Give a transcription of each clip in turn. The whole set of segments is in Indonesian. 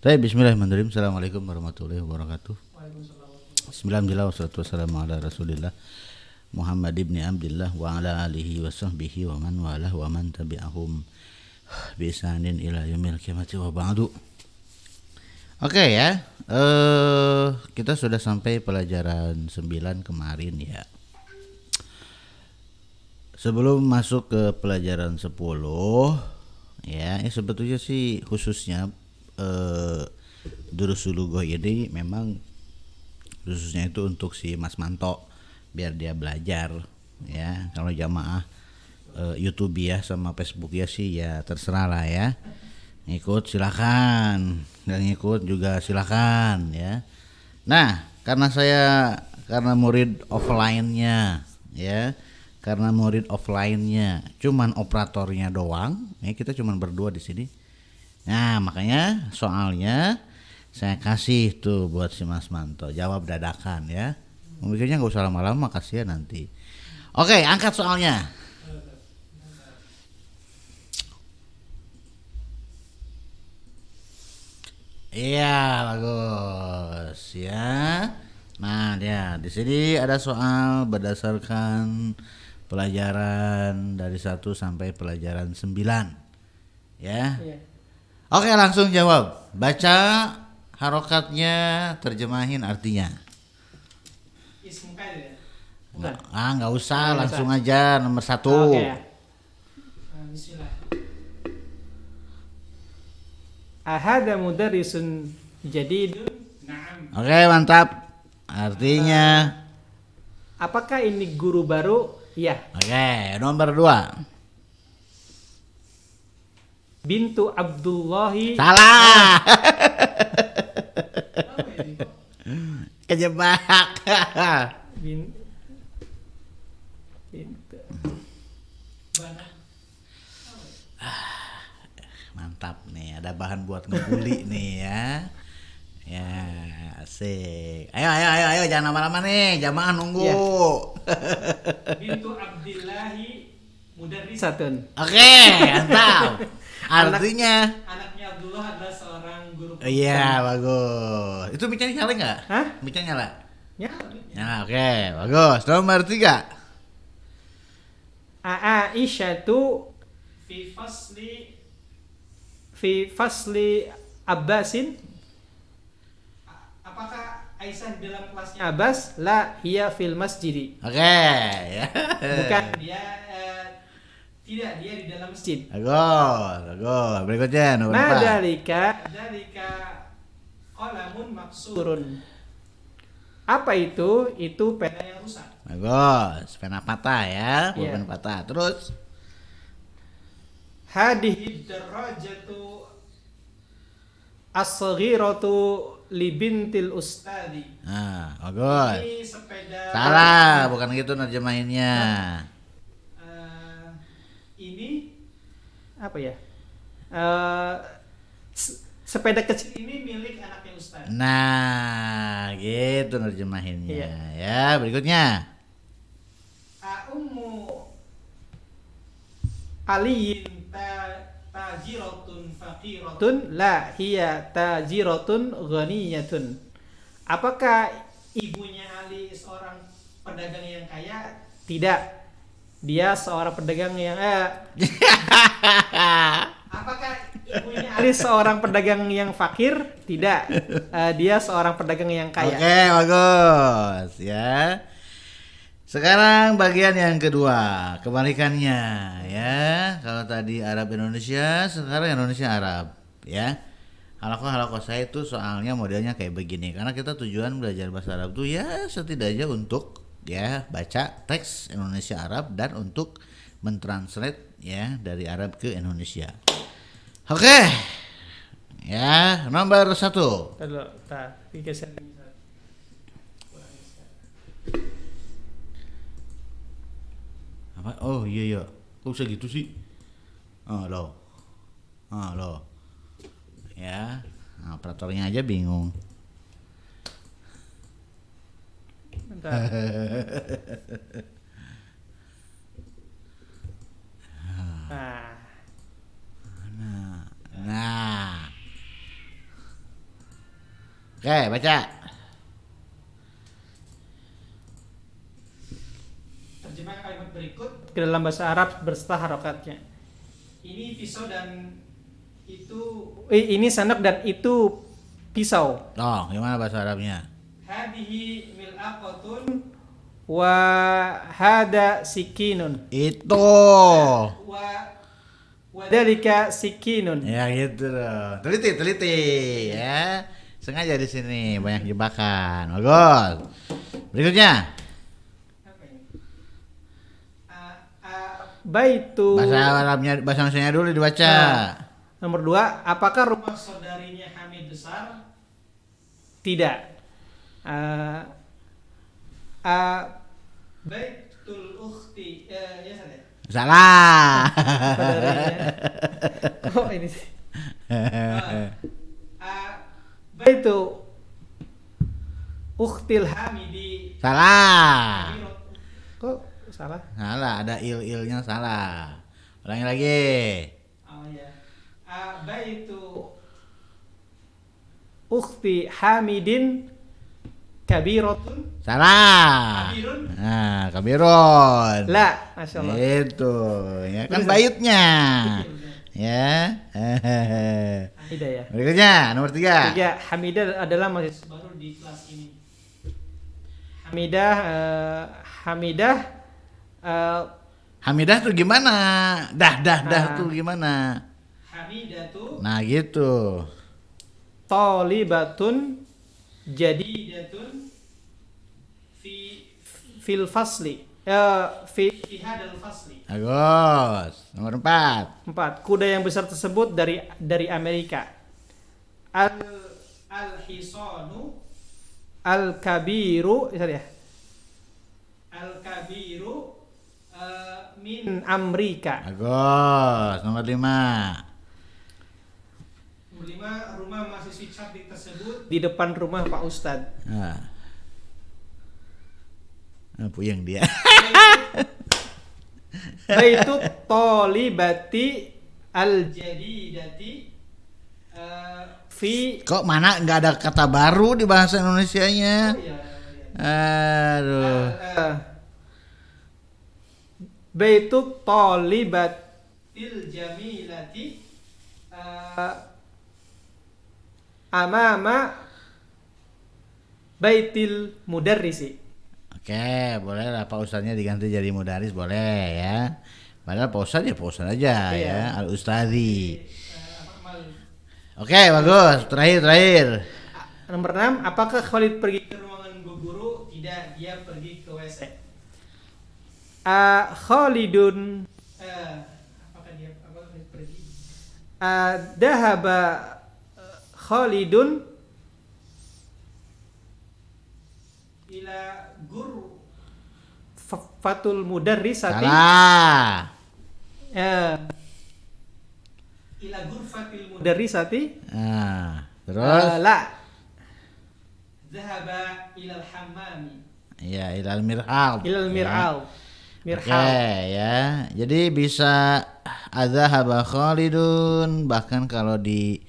Baik, bismillahirrahmanirrahim. Assalamualaikum warahmatullahi wabarakatuh. Bismillahirrahmanirrahim. Wassalatu wassalamu ala Rasulillah Muhammad ibni Abdillah wa ala alihi wa sahbihi wa man walah wa man tabi'ahum bi ihsanin ila yaumil qiyamati wa ba'du. Oke ya. Kita sudah sampai pelajaran 9 kemarin ya. Sebelum masuk ke pelajaran 10 ya, sebetulnya sih khususnya Durusul Lugah ini memang khususnya itu untuk si Mas Manto biar dia belajar ya. Kalau jamaah YouTube ya sama Facebook ya sih ya terserah lah ya, ngikut silakan, dan ngikut juga silakan ya. Nah karena murid offline-nya ya, karena murid offline-nya cuman operatornya doang ya, kita cuman berdua di sini. Nah makanya soalnya saya kasih tuh buat si Mas Manto, jawab dadakan ya. Mikirnya nggak usah lama-lama, kasih ya nanti. Oke, angkat soalnya. Iya bagus ya. Nah ya di sini ada soal berdasarkan pelajaran dari 1 sampai pelajaran 9 ya. Iya. Oke langsung jawab. Baca harokatnya, terjemahin artinya. Ismu kail ya? Bukan. Nggak usah, Nggak langsung usah. aja nomor 1. Oke ya. Bismillah. Ahada mudarrisun jadidun. Naam. Oke mantap. Artinya. Apakah ini guru baru? Ya. Oke nomor 2. Bintu Abdullahi. Salah. Kejebak. Bin, bintu. Mantap nih, ada bahan buat ngebully nih ya. Ya, asik. Ayo, jangan lama-lama nih, jamaah nunggu. Ya. Bintu Abdillahi mudarrisatun. Oke, mantap. Artinya Anaknya Abdullah adalah seorang guru. iya, bagus. Itu mic-nya nyala nggak? Hah? Mic-nya nyala? Ya. Nyala, oke, bagus. Nomor 3. Aisyatu fi fasli Abbasin. Apakah Aisyah dalam kelasnya Abbas? La hiya fil masjidi. Oke, ya. Bukan, dia tidak, dia di dalam masjid. Bagus. Berikutnya nomor 4. Dalika qalamun maksurun. Apa itu? Itu pena yang rusak. Bagus, pena patah ya, Iya. pulpen patah. Terus Hadhihi darajatu as-saghiratu li bintil ustadi. nah, bagus. Ini sepeda. Salah, bukan gitu nerjemahinnya. Ini apa ya? Sepeda kecil ini milik anaknya Ustaz. Nah, gitu nerjemahinnya. Iya. Ya, berikutnya. Ummu aliyin tajiratun faqiratun la hiya tajiratun ghaniyatun. Apakah ibunya Ali seorang pedagang yang kaya? Tidak. Dia seorang pedagang yang Apakah ibunya Ali seorang pedagang yang fakir? Tidak. Dia seorang pedagang yang kaya. Oke, bagus ya. Sekarang bagian yang kedua, kebalikannya ya. Kalau tadi Arab Indonesia, sekarang Indonesia Arab ya. Halakoh saya itu soalnya modelnya kayak begini, karena kita tujuan belajar bahasa Arab tuh ya setidaknya untuk ya baca teks Indonesia Arab dan untuk mentranslate ya dari Arab ke Indonesia. Oke. Ya, nomor 1. Kalau tak digeser. Apa? Oh iya. Kok bisa gitu sih? Loh. Ya, nah, operatornya aja bingung. Bentar. Nah, Nah, Oke, baca. Terjemah kalimat berikut ke dalam bahasa Arab berserta harokatnya. Ini pisau dan itu ini sendok dan itu pisau. Oh, gimana bahasa Arabnya? Hadhihi mil'aqatun wa hada sikinun. Itu. Wa dalika sikinun. Ya gitu loh. Teliti ya. Sengaja di sini banyak jebakan. Bagus. Berikutnya. Apa ini? Baitu. Bahasa Arabnya, bahasa Indonesia dulu dibaca. Nomor 2, apakah rumah saudarinya Hamid besar? Tidak. Baitul ukhti ya salah. Salah. Saudaranya. Oh ini sih. Baitu ukhtil Hamidi. Salah. Kok salah? Salah, ada il-ilnya salah. Ulangi lagi. Oh ya. Baitu ukhti Hamidin kabiratun. Salah. Kabirun? Nah, kabirun. La, Masya Allah. Itu, ya kan Tulisan. bayutnya. Iya, Ya. Hamidah ya. Berikutnya nomor 3. 3, Hamidah adalah mahasiswa baru di kelas ini. Hamidah Hamidah tuh gimana? Dah tuh gimana? Hamidah tuh Nah, gitu. talibatun jadidatun fil fasli. Fi hadal fasli. Bagus. Nomor 4. 4. Kuda yang besar tersebut dari Amerika. Al-hisanu al-kabiru, ya. Al-kabiru min Amerika. Bagus. Nomor 5. Nomor 5, rumah mahasiswi cantik tersebut di depan rumah Pak Ustadz. Puyeng dia. Baitu tolibati al-jadidati fi. Kok mana nggak ada kata baru di bahasa Indonesianya? Oh, iya. Aduh. Baitu tolibatil jamilati amama baitil mudarrisi. Oke, boleh lah Pak Ustadznya diganti jadi mudaris, boleh ya. Padahal Pak Ustadz ya Pak Ustadz aja Iya. ya, Al Ustadzi. Oke, bagus. Terakhir. Nomor 6, apakah Khalid pergi ke ruangan Bu Guru? Tidak, dia pergi ke WC. Khalidun apakah Khalid pergi? Dahaba Khalidun ila fatul mudarrisati. Salah. Ila ghurfatil mudarrisati. Terus? La. Dhahaba ilal hammami. Ya, ilal mir'al. Ilal mir'al. Oke, ya. Jadi bisa adzahaba Khalidun, bahkan kalau di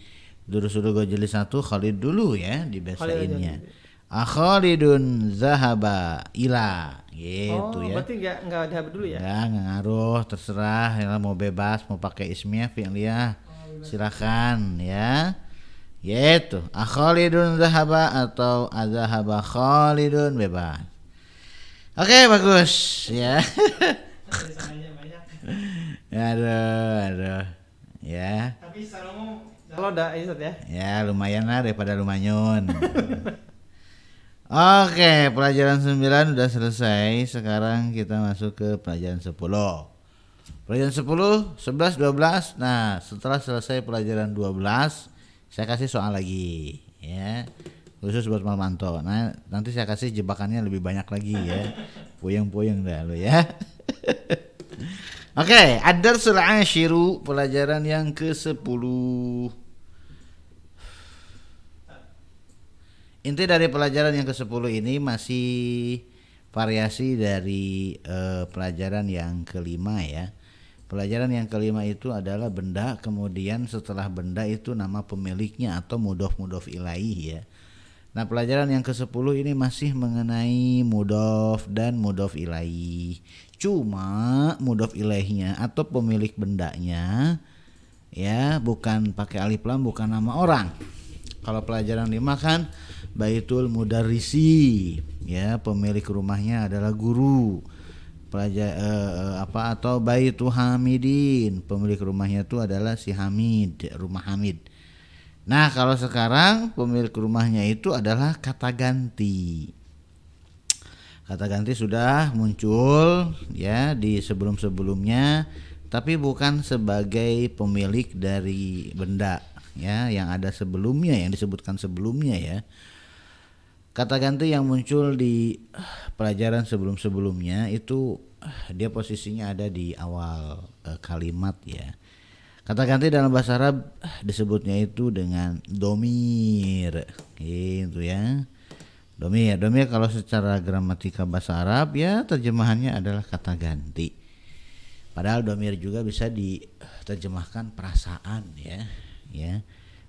Durus-Durus Gojali 1 Khalid dulu ya dibacainnya. Khalidun zahaba ila gitu ya. Berarti enggak ada dulu ya? Ya, nggak ngaruh, terserah ya, mau bebas, mau pakai ismiyah, fi'liyah, silakan ya. Gitu. Khalidun zahaba atau adzahaba Khalidun bebas. Oke, bagus ya. Aduh. Ya. Tapi secara umum kalau udah Izat ya. Ya, lumayan lah daripada lumanyun. Oke, pelajaran 9 udah selesai. Sekarang kita masuk ke pelajaran 10. Pelajaran 10, 11, 12. Nah, setelah selesai pelajaran 12, saya kasih soal lagi ya. Khusus buat Malmanto. Nah, nanti saya kasih jebakannya lebih banyak lagi ya. Puyeng-puyeng dah lo ya. Oke, ad-darsul 'ashiru, pelajaran yang ke-10. Inti dari pelajaran yang ke-10 ini masih variasi dari pelajaran yang kelima ya. Pelajaran yang kelima itu adalah benda, kemudian setelah benda itu nama pemiliknya atau mudhof ilaih ya. Nah, pelajaran yang ke-10 ini masih mengenai mudhof dan mudhof ilaih. Cuma mudhof ilaihnya atau pemilik bendanya ya bukan pakai alif lam, bukan nama orang. Kalau pelajaran 5 kan baitul mudarrisi, ya pemilik rumahnya adalah guru. Atau baitu hamidin, pemilik rumahnya itu adalah si Hamid, rumah Hamid. Nah, kalau sekarang pemilik rumahnya itu adalah kata ganti. Kata ganti sudah muncul ya di sebelum-sebelumnya, tapi bukan sebagai pemilik dari benda ya yang ada sebelumnya, yang disebutkan sebelumnya ya. Kata ganti yang muncul di pelajaran sebelum-sebelumnya itu dia posisinya ada di awal kalimat ya. Kata ganti dalam bahasa Arab disebutnya itu dengan domir, gitu ya. Domir kalau secara gramatika bahasa Arab ya terjemahannya adalah kata ganti. Padahal domir juga bisa diterjemahkan perasaan ya.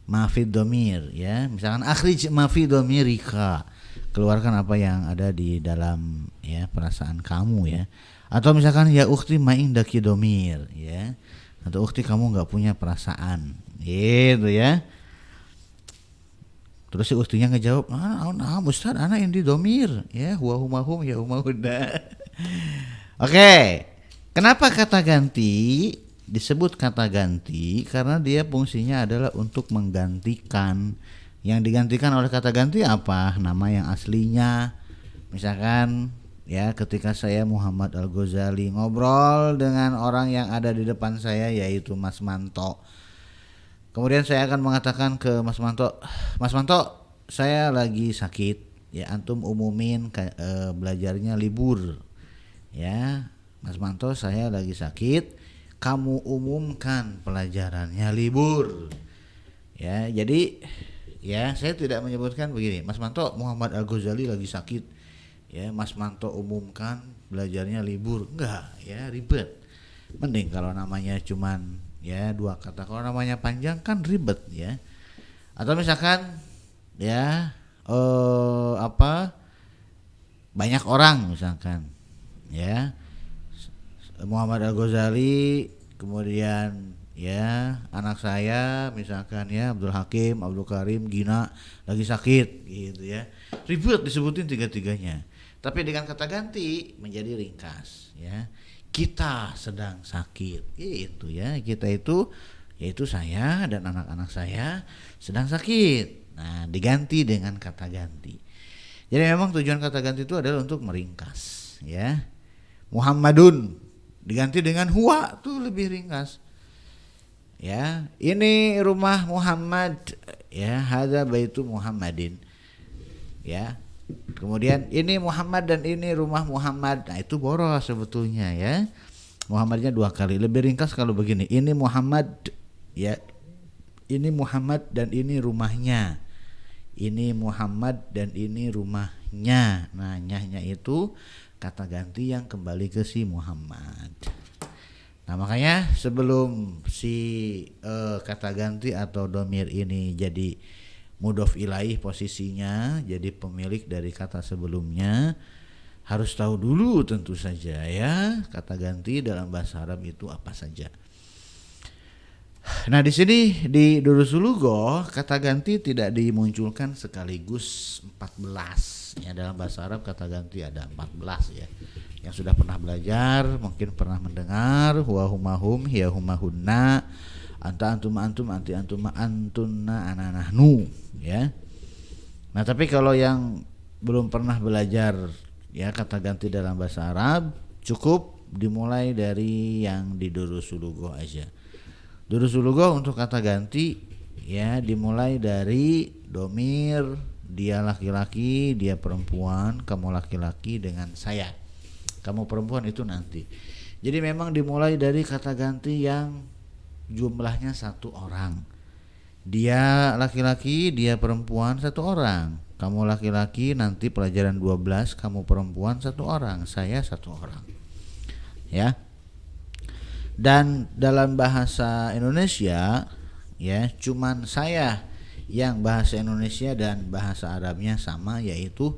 Mafid domir ya, misalkan akhrij mafid domirika, keluarkan apa yang ada di dalam ya perasaan kamu ya. Atau misalkan ya ukhti ma indaki domir ya, atau ukhti kamu nggak punya perasaan gitu ya. Terus si ukhtinya ngejawab, Ustaz anak yang di domir ya, huwa humahum ya humahunda. Oke, kenapa kata ganti disebut kata ganti? Karena dia fungsinya adalah untuk menggantikan. Yang digantikan oleh kata ganti apa? Nama yang aslinya. Misalkan ya ketika saya Muhammad Al-Ghazali ngobrol dengan orang yang ada di depan saya yaitu Mas Manto. Kemudian saya akan mengatakan ke Mas Manto, saya lagi sakit ya, antum umumin belajarnya libur. Ya, Mas Manto saya lagi sakit, kamu umumkan pelajarannya libur. Ya, jadi ya saya tidak menyebutkan begini, Mas Manto Muhammad Al-Ghazali lagi sakit. Ya, Mas Manto umumkan belajarnya libur. Enggak, ya ribet. Mending kalau namanya cuman ya 2 kata. Kalau namanya panjang kan ribet ya. Atau misalkan ya banyak orang misalkan ya, Muhammad Al-Ghazali, kemudian ya anak saya misalkan ya Abdul Hakim, Abdul Karim, Gina lagi sakit gitu ya. Ribet disebutin 3-3-nya. Tapi dengan kata ganti menjadi ringkas ya. Kita sedang sakit gitu ya. Kita itu yaitu saya dan anak-anak saya sedang sakit. Nah, diganti dengan kata ganti. Jadi memang tujuan kata ganti itu adalah untuk meringkas ya. Muhammadun diganti dengan huwa tuh lebih ringkas. Ya, ini rumah Muhammad ya, hadza baitu Muhammadin. Ya. Kemudian ini Muhammad dan ini rumah Muhammad. Nah, itu boros sebetulnya ya. Muhammadnya 2 kali. Lebih ringkas kalau begini. Ini Muhammad ya. Ini Muhammad dan ini rumahnya. Ini Muhammad dan ini rumahnya. Nah, nyahnya itu kata ganti yang kembali ke si Muhammad. Nah, makanya sebelum si kata ganti atau domir ini jadi mudhof ilaih posisinya, jadi pemilik dari kata sebelumnya, harus tahu dulu tentu saja ya kata ganti dalam bahasa Arab itu apa saja. Nah, di sini di Durusul Lughoh kata ganti tidak dimunculkan sekaligus 14 ya. Dalam bahasa Arab kata ganti ada 14 ya. Yang sudah pernah belajar mungkin pernah mendengar huwa humahum hiya humahunna, anta antum antum anti antum antunna ana nahnu ya. Nah, tapi kalau yang belum pernah belajar ya kata ganti dalam bahasa Arab, cukup dimulai dari yang di Durusul Lughoh aja. Durusul Lughoh untuk kata ganti ya dimulai dari domir, dia laki-laki, dia perempuan, kamu laki-laki dengan saya. Kamu perempuan itu nanti. Jadi memang dimulai dari kata ganti yang jumlahnya 1 orang. Dia laki-laki, dia perempuan 1 orang. Kamu laki-laki nanti pelajaran 12, kamu perempuan 1 orang, saya 1 orang. Ya. Dan dalam bahasa Indonesia ya cuman saya yang bahasa Indonesia dan bahasa Arabnya sama, yaitu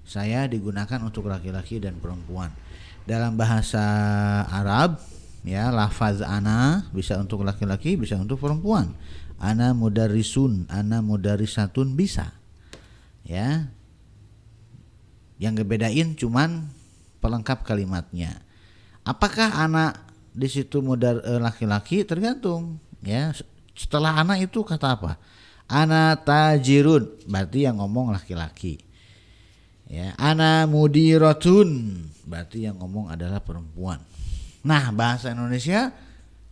saya digunakan untuk laki-laki dan perempuan. Dalam bahasa Arab ya, lafaz ana bisa untuk laki-laki, bisa untuk perempuan. Ana mudarrisun, ana mudarrisatun bisa. Ya. Yang ngebedain cuman pelengkap kalimatnya. Apakah anak di situ laki-laki? Tergantung ya. Setelah anak itu kata apa? Ana tajirun, berarti yang ngomong laki-laki. Ya, ana mudiratun, berarti yang ngomong adalah perempuan. Nah, bahasa Indonesia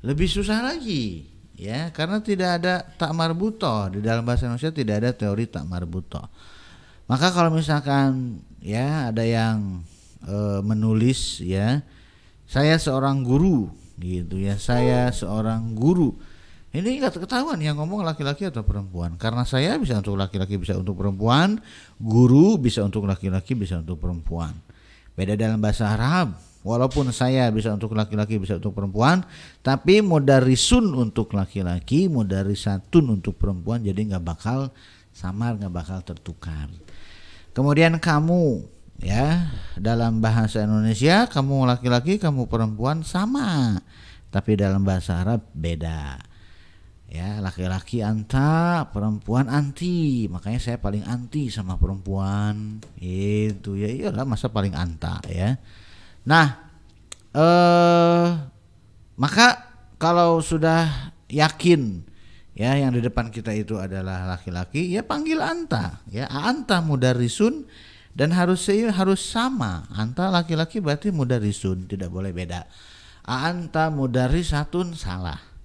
lebih susah lagi ya, karena tidak ada tak marbutoh. Di dalam bahasa Indonesia tidak ada teori tak marbutoh. Maka kalau misalkan ya ada yang menulis ya, saya seorang guru gitu ya, saya seorang guru. Ini nggak ketahuan yang ngomong laki-laki atau perempuan, karena saya bisa untuk laki-laki, bisa untuk perempuan, guru bisa untuk laki-laki, bisa untuk perempuan. Beda dalam bahasa Arab, walaupun saya bisa untuk laki-laki, bisa untuk perempuan, tapi mudarrisun untuk laki-laki, mudarrisatun untuk perempuan, jadi nggak bakal samar, nggak bakal tertukar. Kemudian kamu ya, dalam bahasa Indonesia kamu laki-laki, kamu perempuan sama, tapi dalam bahasa Arab beda. Ya, laki-laki anta, perempuan anti. Makanya saya paling anti sama perempuan. Itu ya, iyalah, masa paling anta ya. Nah, maka kalau sudah yakin ya yang di depan kita itu adalah laki-laki, ya panggil anta ya. Anta mudarrisun, dan harus sama. Anta laki-laki berarti mudarrisun, tidak boleh beda. Anta mudarrisatun salah.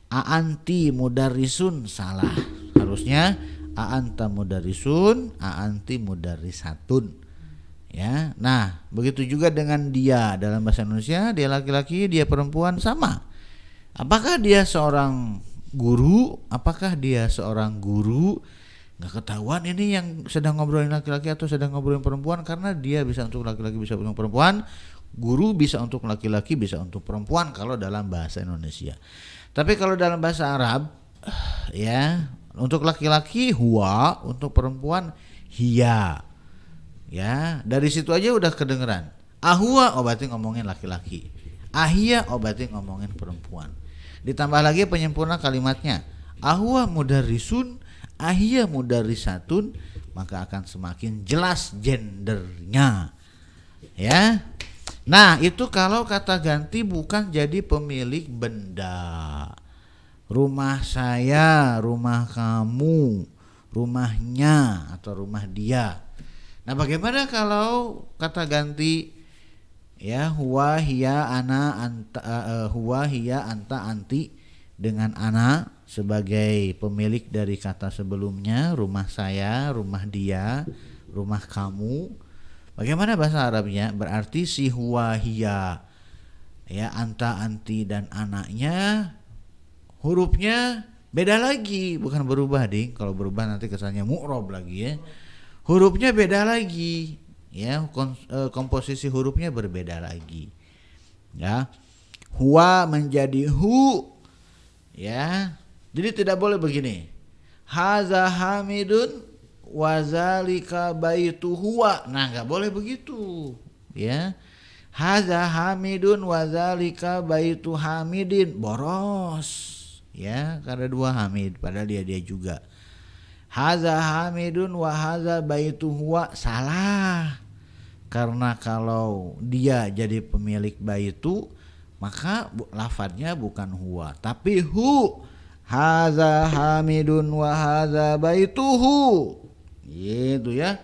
Aanti mudarrisun salah. Harusnya aanta mudarrisun, aanti mudarrisatun. Ya. Nah, begitu juga dengan dia dalam bahasa Indonesia, dia laki-laki, dia perempuan sama. Apakah dia seorang guru? Apakah dia seorang guru? Nggak ketahuan ini yang sedang ngobrolin laki-laki atau sedang ngobrolin perempuan, karena dia bisa untuk laki-laki, bisa untuk perempuan. Guru bisa untuk laki-laki, bisa untuk perempuan kalau dalam bahasa Indonesia. Tapi kalau dalam bahasa Arab ya, untuk laki-laki huwa, untuk perempuan hiya. Ya, dari situ aja udah kedengeran. Ahwa berarti ngomongin laki-laki. Ahia berarti ngomongin perempuan. Ditambah lagi penyempurna kalimatnya. Ahwa mudarrisun, ahia mudarrisatun, maka akan semakin jelas gendernya. Ya. Nah, itu kalau kata ganti bukan jadi pemilik benda. Rumah saya, rumah kamu, rumahnya atau rumah dia. Nah, bagaimana kalau kata ganti ya, huwa hiya ana anta, huwa hiya anta anti, dengan ana sebagai pemilik dari kata sebelumnya, rumah saya, rumah dia, rumah kamu. Bagaimana bahasa Arabnya? Berarti si huwa hiya ya, anta anti dan anaknya hurufnya beda lagi, bukan berubah ding. Kalau berubah nanti kesannya mu'rob lagi ya. Hurufnya beda lagi ya, komposisi hurufnya berbeda lagi. Ya. Huwa menjadi hu ya. Jadi tidak boleh begini. Haza hamidun wazalika baitu huwa. Nah, nggak boleh begitu ya. Haza hamidun wazalika baitu hamidin, boros ya, karena dua hamid padahal dia juga. Haza hamidun wa haza baitu huwa, salah, karena kalau dia jadi pemilik baitu maka lafadznya bukan huwa tapi hu. Haza hamidun wa haza baituhu, gitu ya.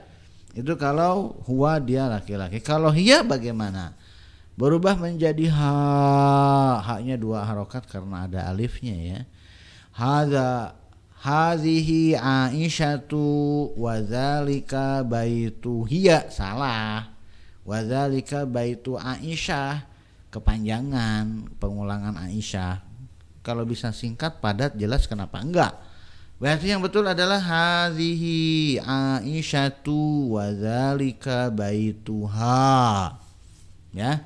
Itu kalau huwa dia laki-laki. Kalau hiya bagaimana? Berubah menjadi ha, haknya dua harokat karena ada alifnya ya. Haza hazihi aisyatu wazalika baitu hiya, salah. Wazalika baitu aisyah, kepanjangan, pengulangan Aisyah. Kalau bisa singkat, padat, jelas, kenapa enggak? Berarti yang betul adalah hazihi aisyatu wazalika baituha. Ya.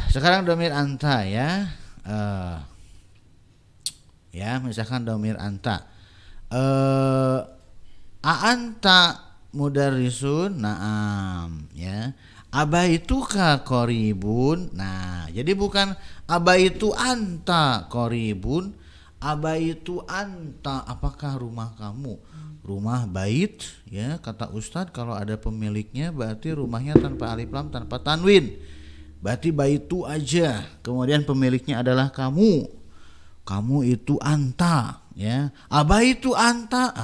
Sekarang domir anta ya. Ya, misalkan domir anta. a'anta mudarrisun, na'am, ya. Abaituka qaribun. Nah, jadi bukan abaitu anta qaribun, abaitu anta, apakah rumah kamu? Rumah bait, ya, kata Ustadz kalau ada pemiliknya berarti rumahnya tanpa alif lam, tanpa tanwin. Berarti baitu aja. Kemudian pemiliknya adalah kamu. Kamu itu anta, ya. Abaitu anta.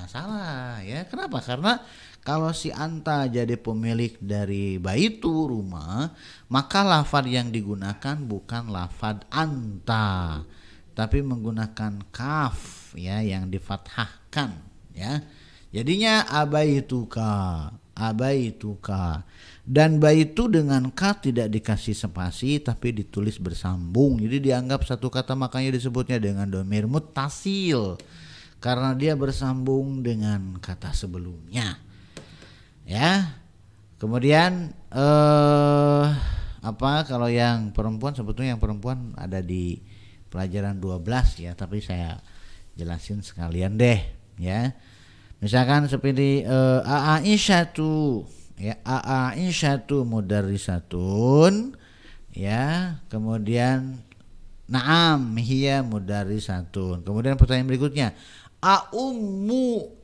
Salah, ya. Kenapa? Karena kalau si anta jadi pemilik dari baitu rumah, maka lafaz yang digunakan bukan lafaz anta, tapi menggunakan kaf, ya, yang difathahkan, ya. Jadinya abaituka, abaituka. Dan baitu dengan ka tidak dikasih spasi tapi ditulis bersambung. Jadi dianggap satu kata, makanya disebutnya dengan dhamir muttasil karena dia bersambung dengan kata sebelumnya. Ya, kemudian kalau yang perempuan, sebetulnya yang perempuan ada di pelajaran 12 ya, tapi saya jelasin sekalian deh, ya. Misalkan seperti Aisyatu, ya, Aisyatu mudarrisatun, ya. Kemudian na'am hiya mudarrisatun. Kemudian pertanyaan berikutnya, ummu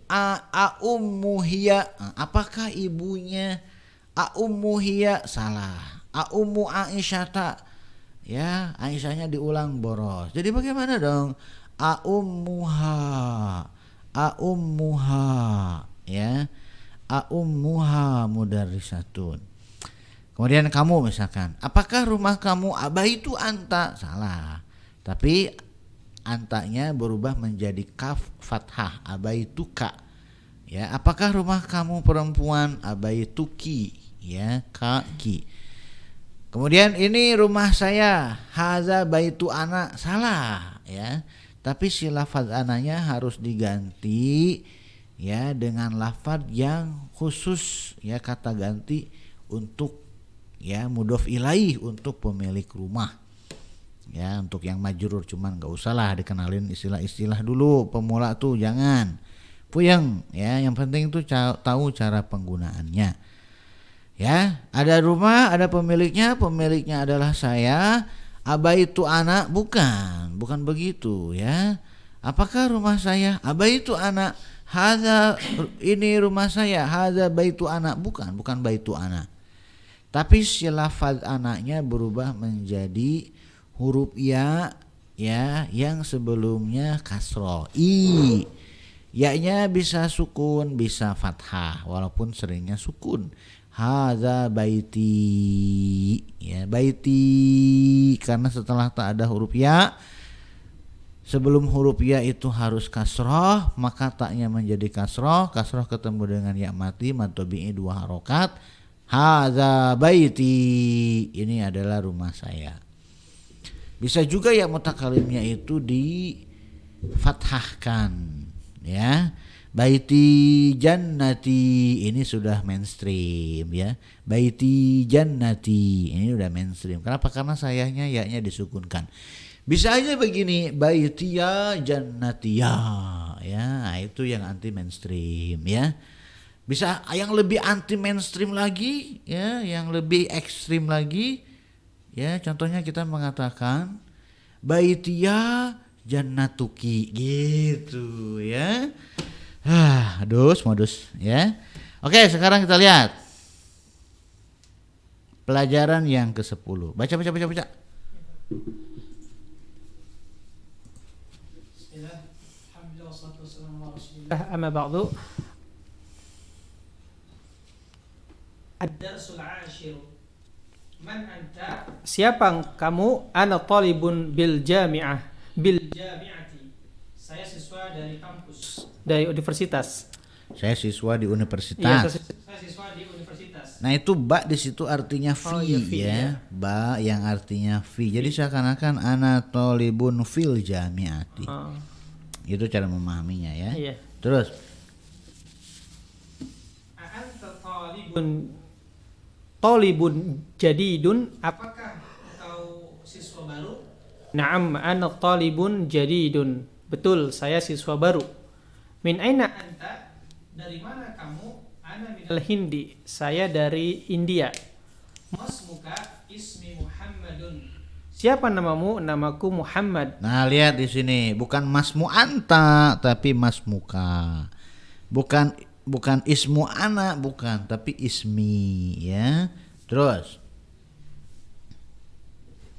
hiya, apakah ibunya ummu hiya? Salah. Ummu Aisyata, ya, Aisyahnya diulang boros. Jadi bagaimana dong? Ummuha, ya, ummuha mudarrisatun. Kemudian kamu misalkan, apakah rumah kamu? Abaitu anta. Salah. Tapi antanya berubah menjadi kaf fathah, abaituka, ya. Apakah rumah kamu perempuan? Abaituki, ya, kaki. Kemudian ini rumah saya, haza baitu ana. Salah, ya. Tapi si lafaz ananya harus diganti, ya, dengan lafaz yang khusus, ya, kata ganti untuk, ya, mudhof ilaih untuk pemilik rumah. Ya, untuk yang majrur cuman nggak usah lah dikenalin istilah-istilah dulu, pemula tuh jangan puyeng, ya. Yang penting tuh tahu cara penggunaannya, ya. Ada rumah, ada pemiliknya adalah saya. Abaitu anak, bukan begitu, ya. Apakah rumah saya? Abaitu anak, hadza, ini rumah saya, hadza baitu anak, bukan baitu anak. Tapi si lafaz anaknya berubah menjadi huruf ya, ya, yang sebelumnya kasroh. Ya-nya bisa sukun, bisa fathah, walaupun seringnya sukun. Hadza baiti, ya, baiti, karena setelah tak ada huruf ya, sebelum huruf ya itu harus kasroh, maka taknya menjadi kasroh ketemu dengan ya mati, mad tabi'i 2 harokat. Hadza baiti, ini adalah rumah saya. Bisa juga ya mutakalimnya itu difathahkan, ya. Baiti jannati, ini sudah mainstream, ya. Baiti jannati, ini udah mainstream. Kenapa? Karena sayanya ya-nya disukunkan. Bisa aja begini, baitiya jannatiya, ya. Nah, itu yang anti mainstream, ya. Bisa yang lebih anti mainstream lagi, ya, yang lebih ekstrim lagi, ya. Contohnya kita mengatakan baitiya jannatuki, gitu, ya. Modus, ya. Oke, sekarang kita lihat pelajaran yang ke-10. Baca. Bismillah, alhamdulillah, wassalatu wassalamu ala rasulillah, amma ba'du. Ad-darsul 'ashir. Man anta? Siapa kamu? Ana talibun bil jami'ah. Bil jami'ati. Saya siswa dari kampus, dari universitas. Saya siswa di universitas. Iya, saya siswa di universitas. Nah, itu ba di situ artinya fi, iya, fi, ya. Ba yang artinya fi. Jadi seakan-akan ana talibun fil jami'ati. Itu cara memahaminya, ya. Iya. Terus Anta talibun jadidun, apakah engkau siswa baru? Na'am, ana talibun jadidun. Betul, saya siswa baru. Min aina anta? Dari mana kamu? Ana minal Hindi. Saya dari India. Masmuka? Ismi Muhammadun. Siapa namamu? Namaku Muhammad. Nah, lihat di sini, bukan masmu anta, tapi masmuka. Bukan ismu ana, bukan, tapi ismi, ya. Terus.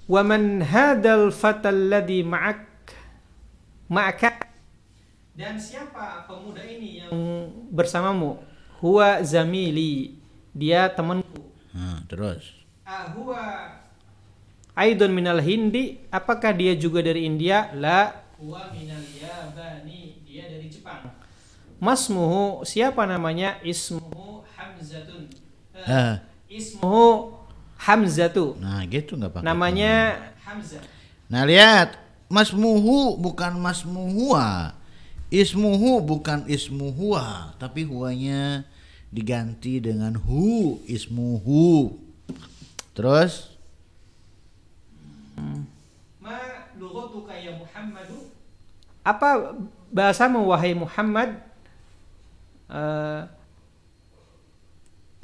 Wa man hadzal fatal ladzi ma'aka? Dan siapa pemuda ini yang bersamamu? Huwa zamili. Dia temanku. Nah, terus. Huwa aidun minal Hindi. Apakah dia juga dari India? La. Huwa minal Yabani. Dia dari Jepang. Masmuhu, siapa namanya? Ismuhu Hamzatun. Ismuhu Hamzatu. Nah, gitu nggak pakai. Namanya Hamzah. Nah, lihat, masmuhu bukan masmuhua. Ismuhu bukan ismuhua, tapi huanya diganti dengan hu, ismuhu. Terus? Ma lughatuka ya Muhammadu? Apa bahasamu wahai Muhammad?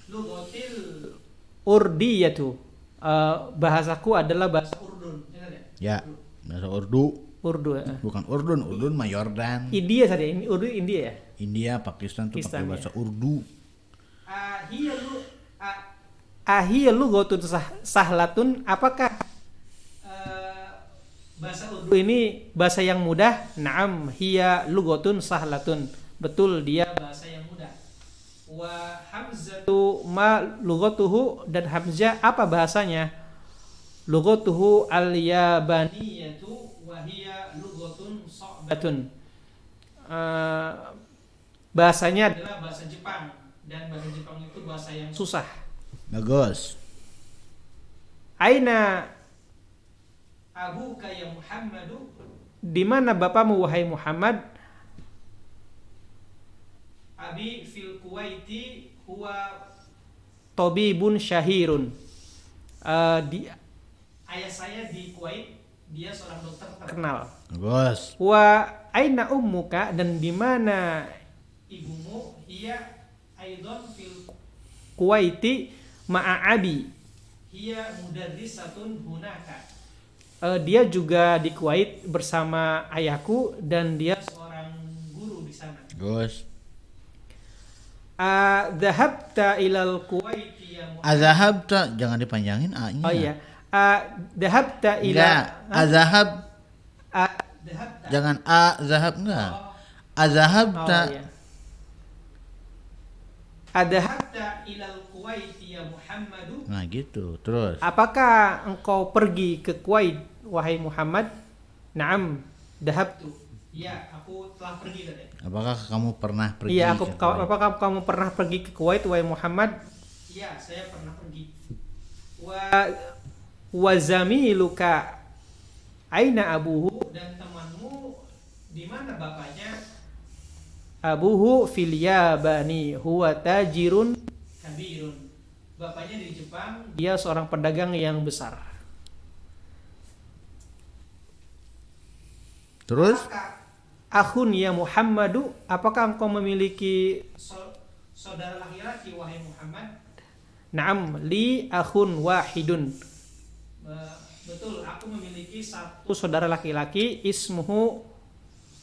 Lughatil urdiyatu. Bahasaku adalah bahasa Urdun. Ya, bahasa Urdu. Urdu. Bukan Urdun, Urdun mah Yordan. India saja, ini Urdu India ya. India, Pakistan tuh pakai bahasa Urdu. Ahiyya lughatun sahlatun. Apakah bahasa Urdu ini bahasa yang mudah? Naam, hiya lughatun sahlatun. Betul, dia bahasa yang mudah. Wa hamzatu ma lughatuhu, dan Hamzah apa bahasanya? Lughatuhu al-yabaniyatu wa hiya lughatun sa'batun. Bahasanya adalah bahasa Jepang, dan bahasa Jepang itu bahasa yang susah. Bagus. Aina abuka ya Muhammadu? Di mana bapamu wahai Muhammad? Abi fil Kuwaiti huwa tabibun syahirun. Ayah saya di Kuwait, dia seorang dokter terkenal. Bagus. Wa aina ummuka? Dan di mana ibumu? Hiya aidan fil Kuwaiti ma'a abi. Hiya mudarrisatun hunaka. Dia juga di Kuwait bersama ayahku, dan dia seorang guru di sana. Bagus. Dhahabta ilal Kuwaiti ya Muhammad? Azahabta, jangan dipanjangin a-nya. Oh iya. Dhahabta ila. Enggak, azahab. Dhahabta. Jangan a zahab, enggak. Azahabta. Oh iya. Adhahabta ilal Kuwaiti ya Muhammadu? Nah, gitu. Terus. Apakah engkau pergi ke Kuwait wahai Muhammad? Naam, dhahabtu. Ya, aku telah pergi tadi. Apakah kamu pernah pergi? Iya, ke Kuwait? apakah kamu pernah pergi ke Kuwait wahai Muhammad? Iya, saya pernah pergi. Wa zamiluka aina abuhu? Dan temanmu di mana bapaknya? Abuhu fil Yabani huwa tajirun kabirun. Bapaknya di Jepang, dia seorang pedagang yang besar. Terus? Akhun ya Muhammadu, apakah engkau memiliki saudara laki-laki wahai Muhammad? Naam, li akhun wahidun. Betul, aku memiliki satu saudara laki-laki, ismuhu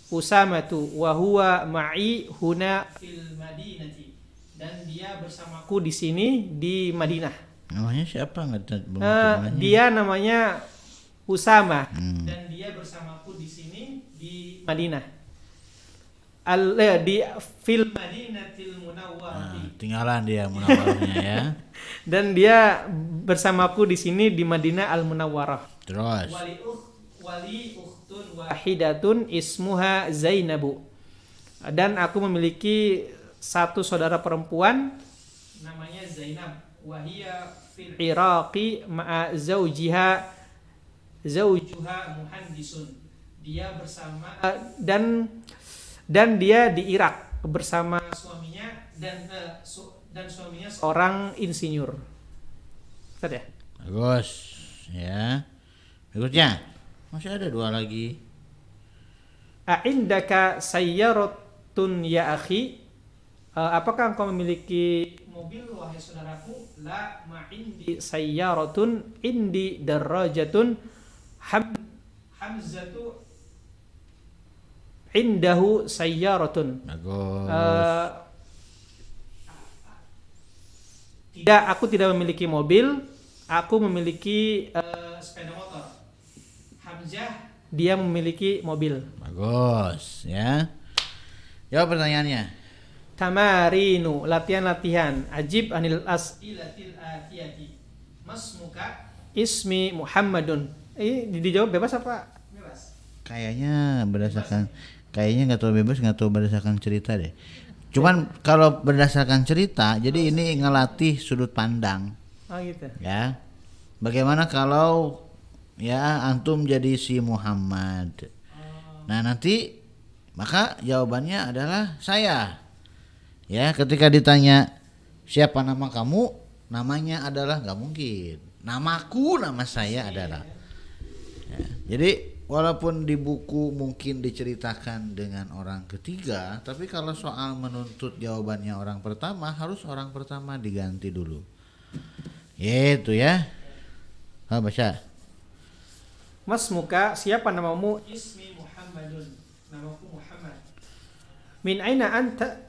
Usamatu wa huwa ma'i huna fil Madinati. Dan dia bersamaku di sini di Madinah. Namanya siapa? Dia namanya Usama. Dan dia bersamaku di sini di Madinah. Di fil Madinatil Munawwarah. Tinggalan dia Munawwarahnya ya. Dan dia bersamaku di sini di Madinah Al Munawwarah. Terus. Wali ukhtun wahidatun ismuha Zainabu. Dan aku memiliki satu saudara perempuan namanya Zainab. Wahia fil Iraqi ma'a zaujuha muhandisun. Dia bersama dan dia di Irak bersama suaminya, dan suaminya seorang insinyur. Betul ya? Bagus. Ya. Berikutnya. Masih ada dua lagi. A'indaka sayyaratun ukhtun ya akhi? Apakah engkau memiliki mobil wahai saudaraku? La ma indi sayyaratun indi darajatun Hamzatu indahu sayyaratun. Bagus. Tidak, aku tidak memiliki mobil, aku memiliki sepeda motor. Hamzah, dia memiliki mobil. Bagus, ya. Jawab pertanyaannya. Tamarinu, latihan-latihan. Ajib anil as'ilatil atiyati. Masmuka? Ismi Muhammadun. Dijawab bebas apa? Bebas. Kayaknya nggak tahu bebas, nggak tahu berdasarkan cerita deh. Cuman kalau berdasarkan cerita, jadi ini ngelatih sudut pandang. Oh gitu. Ya. Bagaimana kalau ya antum jadi si Muhammad? Nah, nanti maka jawabannya adalah saya. Ya, ketika ditanya siapa nama kamu, namanya adalah nggak mungkin. Namaku, nama saya adalah. Ya, jadi walaupun di buku mungkin diceritakan dengan orang ketiga, tapi kalau soal menuntut jawabannya orang pertama, harus orang pertama diganti dulu. Gitu ya. Baca. Mas muka, siapa namamu? Ismi Muhammadun. Namaku Muhammad. Min aina anta?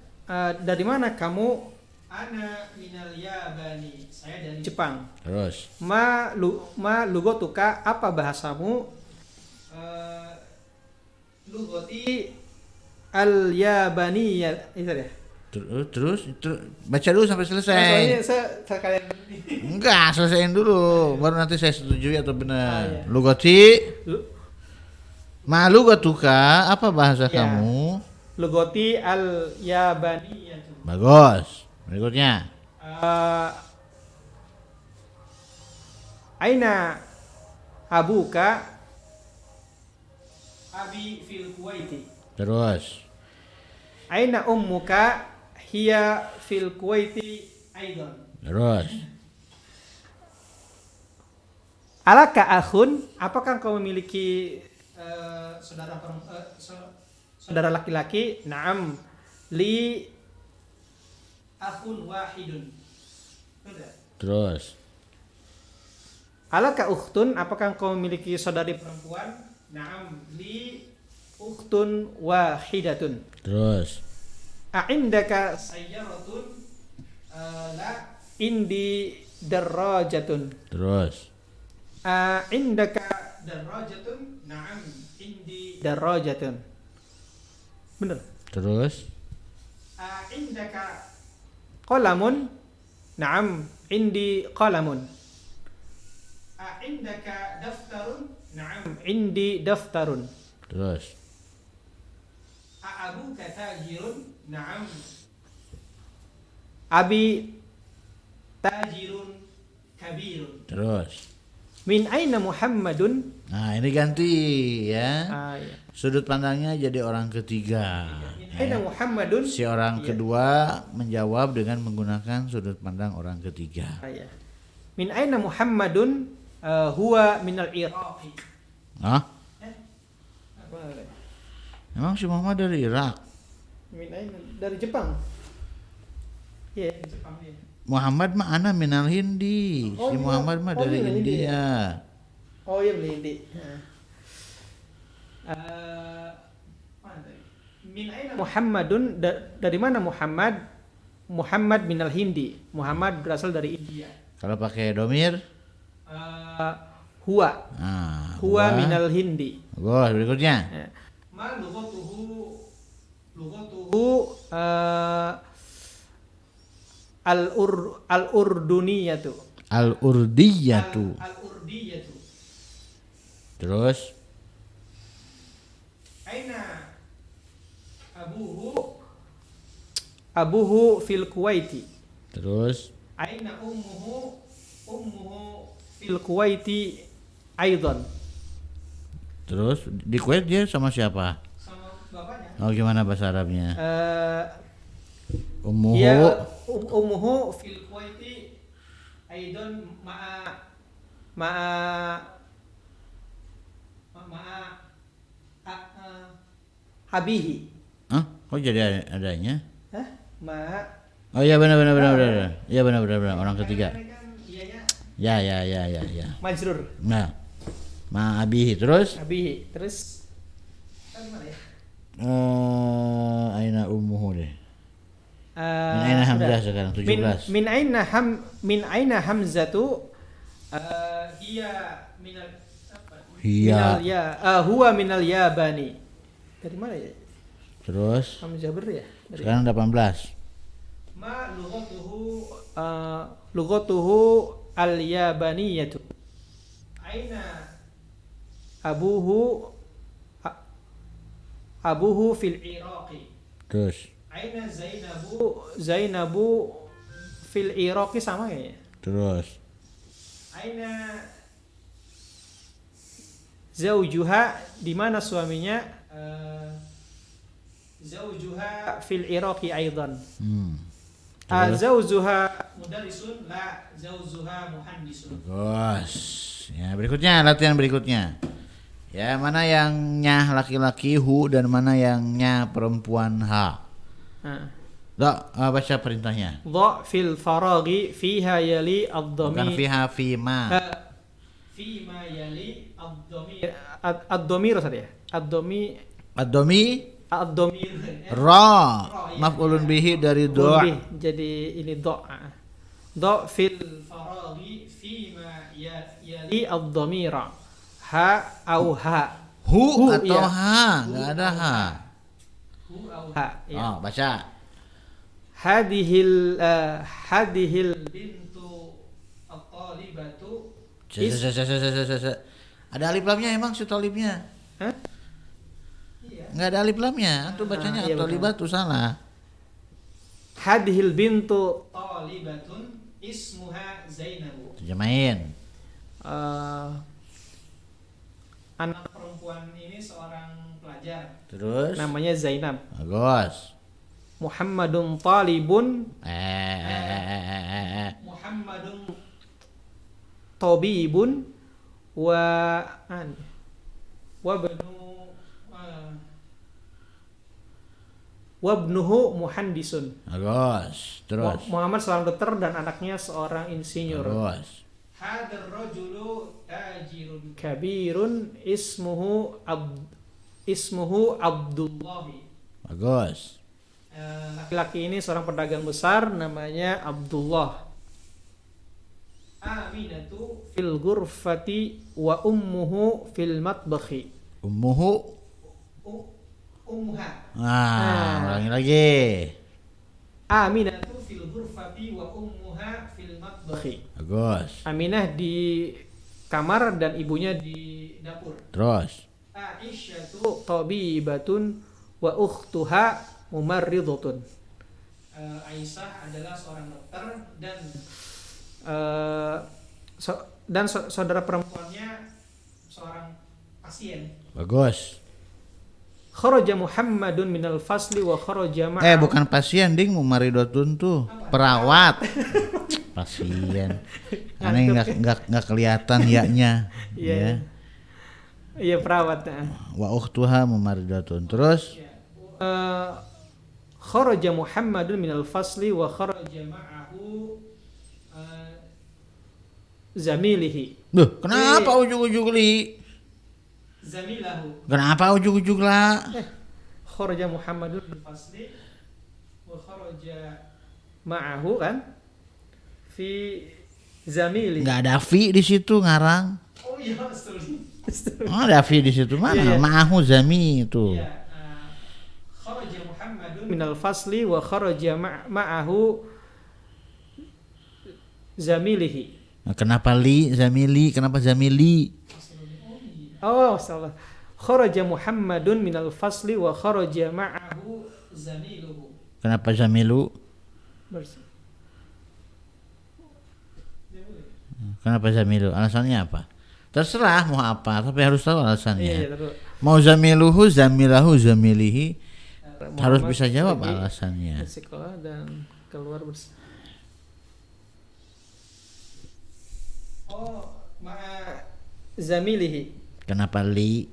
Dari mana kamu? Ana minal Yabani. Saya dari Jepang. Terus. Ma lugotuka, apa bahasamu? Lugoti al Yabani ya, itu ya. Terus baca dulu sampai selesai. Sekalian Enggak, selesaiin dulu, baru nanti saya setujui atau benar. Iya. Lugoti. Lugatuka, apa bahasa kamu? Lugoti al Yabani. Bagus. Berikutnya. Aina abuka? Abi fil Kuwaiti. Terus. Aina ummuka? Hiya fil Kuwaiti aidan. Terus. Alaka akhun? Apakah kau memiliki saudara laki-laki? Naam. Li akhun wahidun. Terus. Alaka ukhtun? Apakah kau memiliki saudari perempuan? Naam. Li ukhtun wahidatun. Terus. A'indaka sayyaratun? La indi darajatun. Terus. A'indaka darajatun? Naam. Indi darajatun. Benar. Terus. A'indaka qalamun? Naam. Indi qalamun. A'indaka daftarun? Naam. Indi daftarun. Terus. A'abuka tajirun? Naam. Abi tajirun kabirun. Terus. Min aina Muhammadun? Nah, ini ganti ya. Iya. Sudut pandangnya jadi orang ketiga. Min aina Muhammadun? Si orang kedua menjawab dengan menggunakan sudut pandang orang ketiga. Iya. Min aina Muhammadun? Huwa minal Iraqi. Hah? Emang si Muhammad dari Irak? Min aina? Dari Jepang. Iya, Jepang ya. Muhammad mah ana minal Hindi. Si Muhammad mah dari India. Oh iya, dari Hindi. Min aina Muhammadun? Dari mana Muhammad? Muhammad minal Hindi. Muhammad berasal dari India. Kalau pakai domir? Huwa. Huwa minal Hindi. Bagus, berikutnya. Ma lughatuhu al-urduniyatu. Al-urdiyatu. Al-urdiyatu. Terus. Aina abuhu fil Kuwaiti. Terus. Aina ummuhu fil Kuwaiti aidan. Terus di Kuwait dia sama siapa? Sama bapaknya. Oh, gimana bahasa Arabnya? Ummuhu fil Kuwaiti aidan ma'a habihi. Hah? Oh jadi adanya? Hah? Ma. Oh iya benar. Iya benar orang ketiga. Kan iyanya Ya. majrur. Nah, ma abihi terus? Abihi. Terus gimana ya? Aina ummuhu deh. Min aina hamzah sekarang 17. Min aina hamzatu hiya minal Hiya. huwa minal yabani. Dari mana ya? Terus Hamzah ya? sekarang 18. Ma lughatuhu al-yabaniyatu. Aina abuhu fil Iraqi. Terus Aina Zainabu fil Iraqi sama kayaknya. terus Aina zaujuha, di mana suaminya? Zaujuha fil Iraqi aidan. Zaujuha mudarrisun la zaujuha muhandisun. bagus. Ya, berikutnya latihan berikutnya. Ya, mana yang nya laki-laki hu dan mana yang nya perempuan ha. Baca perintahnya. Dha fil faraghi fiha yali ad-dhamir. Bukan fiha fima. Fima yali ad-dhamir. Ad-dhamir tadi ya. Ad-dhamir. Ad-dhamir ra maf'ulun bihi dari do'. Jadi ini do'. Do' fil faraghi fima yali ad-dhamira. Ha au ha. Hu atau ya. ha, enggak ada ha. Hu au ha. Ya. Oh, baca. Hadihil bintu at-talibatu. Ada alif lamnya emang si talibnya? Hah? Iya. Enggak ada alif lamnya. Antum bacanya Iya, at-talibatu salah. Hadihil bintu talibatun ismuha Zainabu. Terjemahin. Anak perempuan ini seorang pelajar. Terus Namanya Zainab. bagus. Muhammadun talibun. Muhammadun tabibun wa wabnuhu muhandisun. Bagus. Terus Muhammad seorang dokter dan anaknya seorang insinyur. bagus. Hadar rajulu tajirun kabirun ismuhu Abdullah. Bagus. Laki-laki ini seorang pedagang besar namanya Abdullah. Aminatu fil ghurfati wa ummuhu fil matbakhi. Ummuha. Ulangi lagi. Aminatu fil ghurfati wa ummuha fil matbakhi. Bagus. Aminah di kamar dan ibunya di dapur. Terus Aisyatu tabibatun wa ukhtuha mumarridatun. Aisyah adalah seorang dokter dan saudara perempuannya seorang pasien. bagus. Kharaja Muhammadun minal fasli wa kharaja ma'a. Bukan pasien ding, mumaridotun tuh perawat. Pasien. Aneh enggak kelihatan ya-nya. Iya. Iya perawat. Wa ukhtuha mumaridotun. Terus Kharaja Muhammadun minal fasli wa kharaja ma'ahu zamilihi. Duh, kenapa ujug-ujug li? Zamilahu. Kenapa ujug-ujug lah? Kharaja Muhammadun minal fasli wa kharaja ma'ahu kan? Fi zamilihi. Enggak ada fi di situ ngarang. Oh iya, sorry. Ada fi di situ mana? Iya. Ma'ahu zami itu. Iya. Kharaja Muhammadun minal fasli wa kharaja ma'ahu zamilihi. Nah, kenapa li zamili? Kenapa zamili? Oh, salah. Kharaja Muhammadun minal fasli wa kharaja ma'ahu zamiluhu. Kenapa zamilu? Kenapa zamilu? Alasannya apa? Terserah mau apa, tapi harus tahu alasannya. Iya, Mau zamiluhu, zamilahu, zamilihi, harus bisa jawab pergi alasannya. ke sekolah dan keluar ma'a zamilihi. Kenapa li?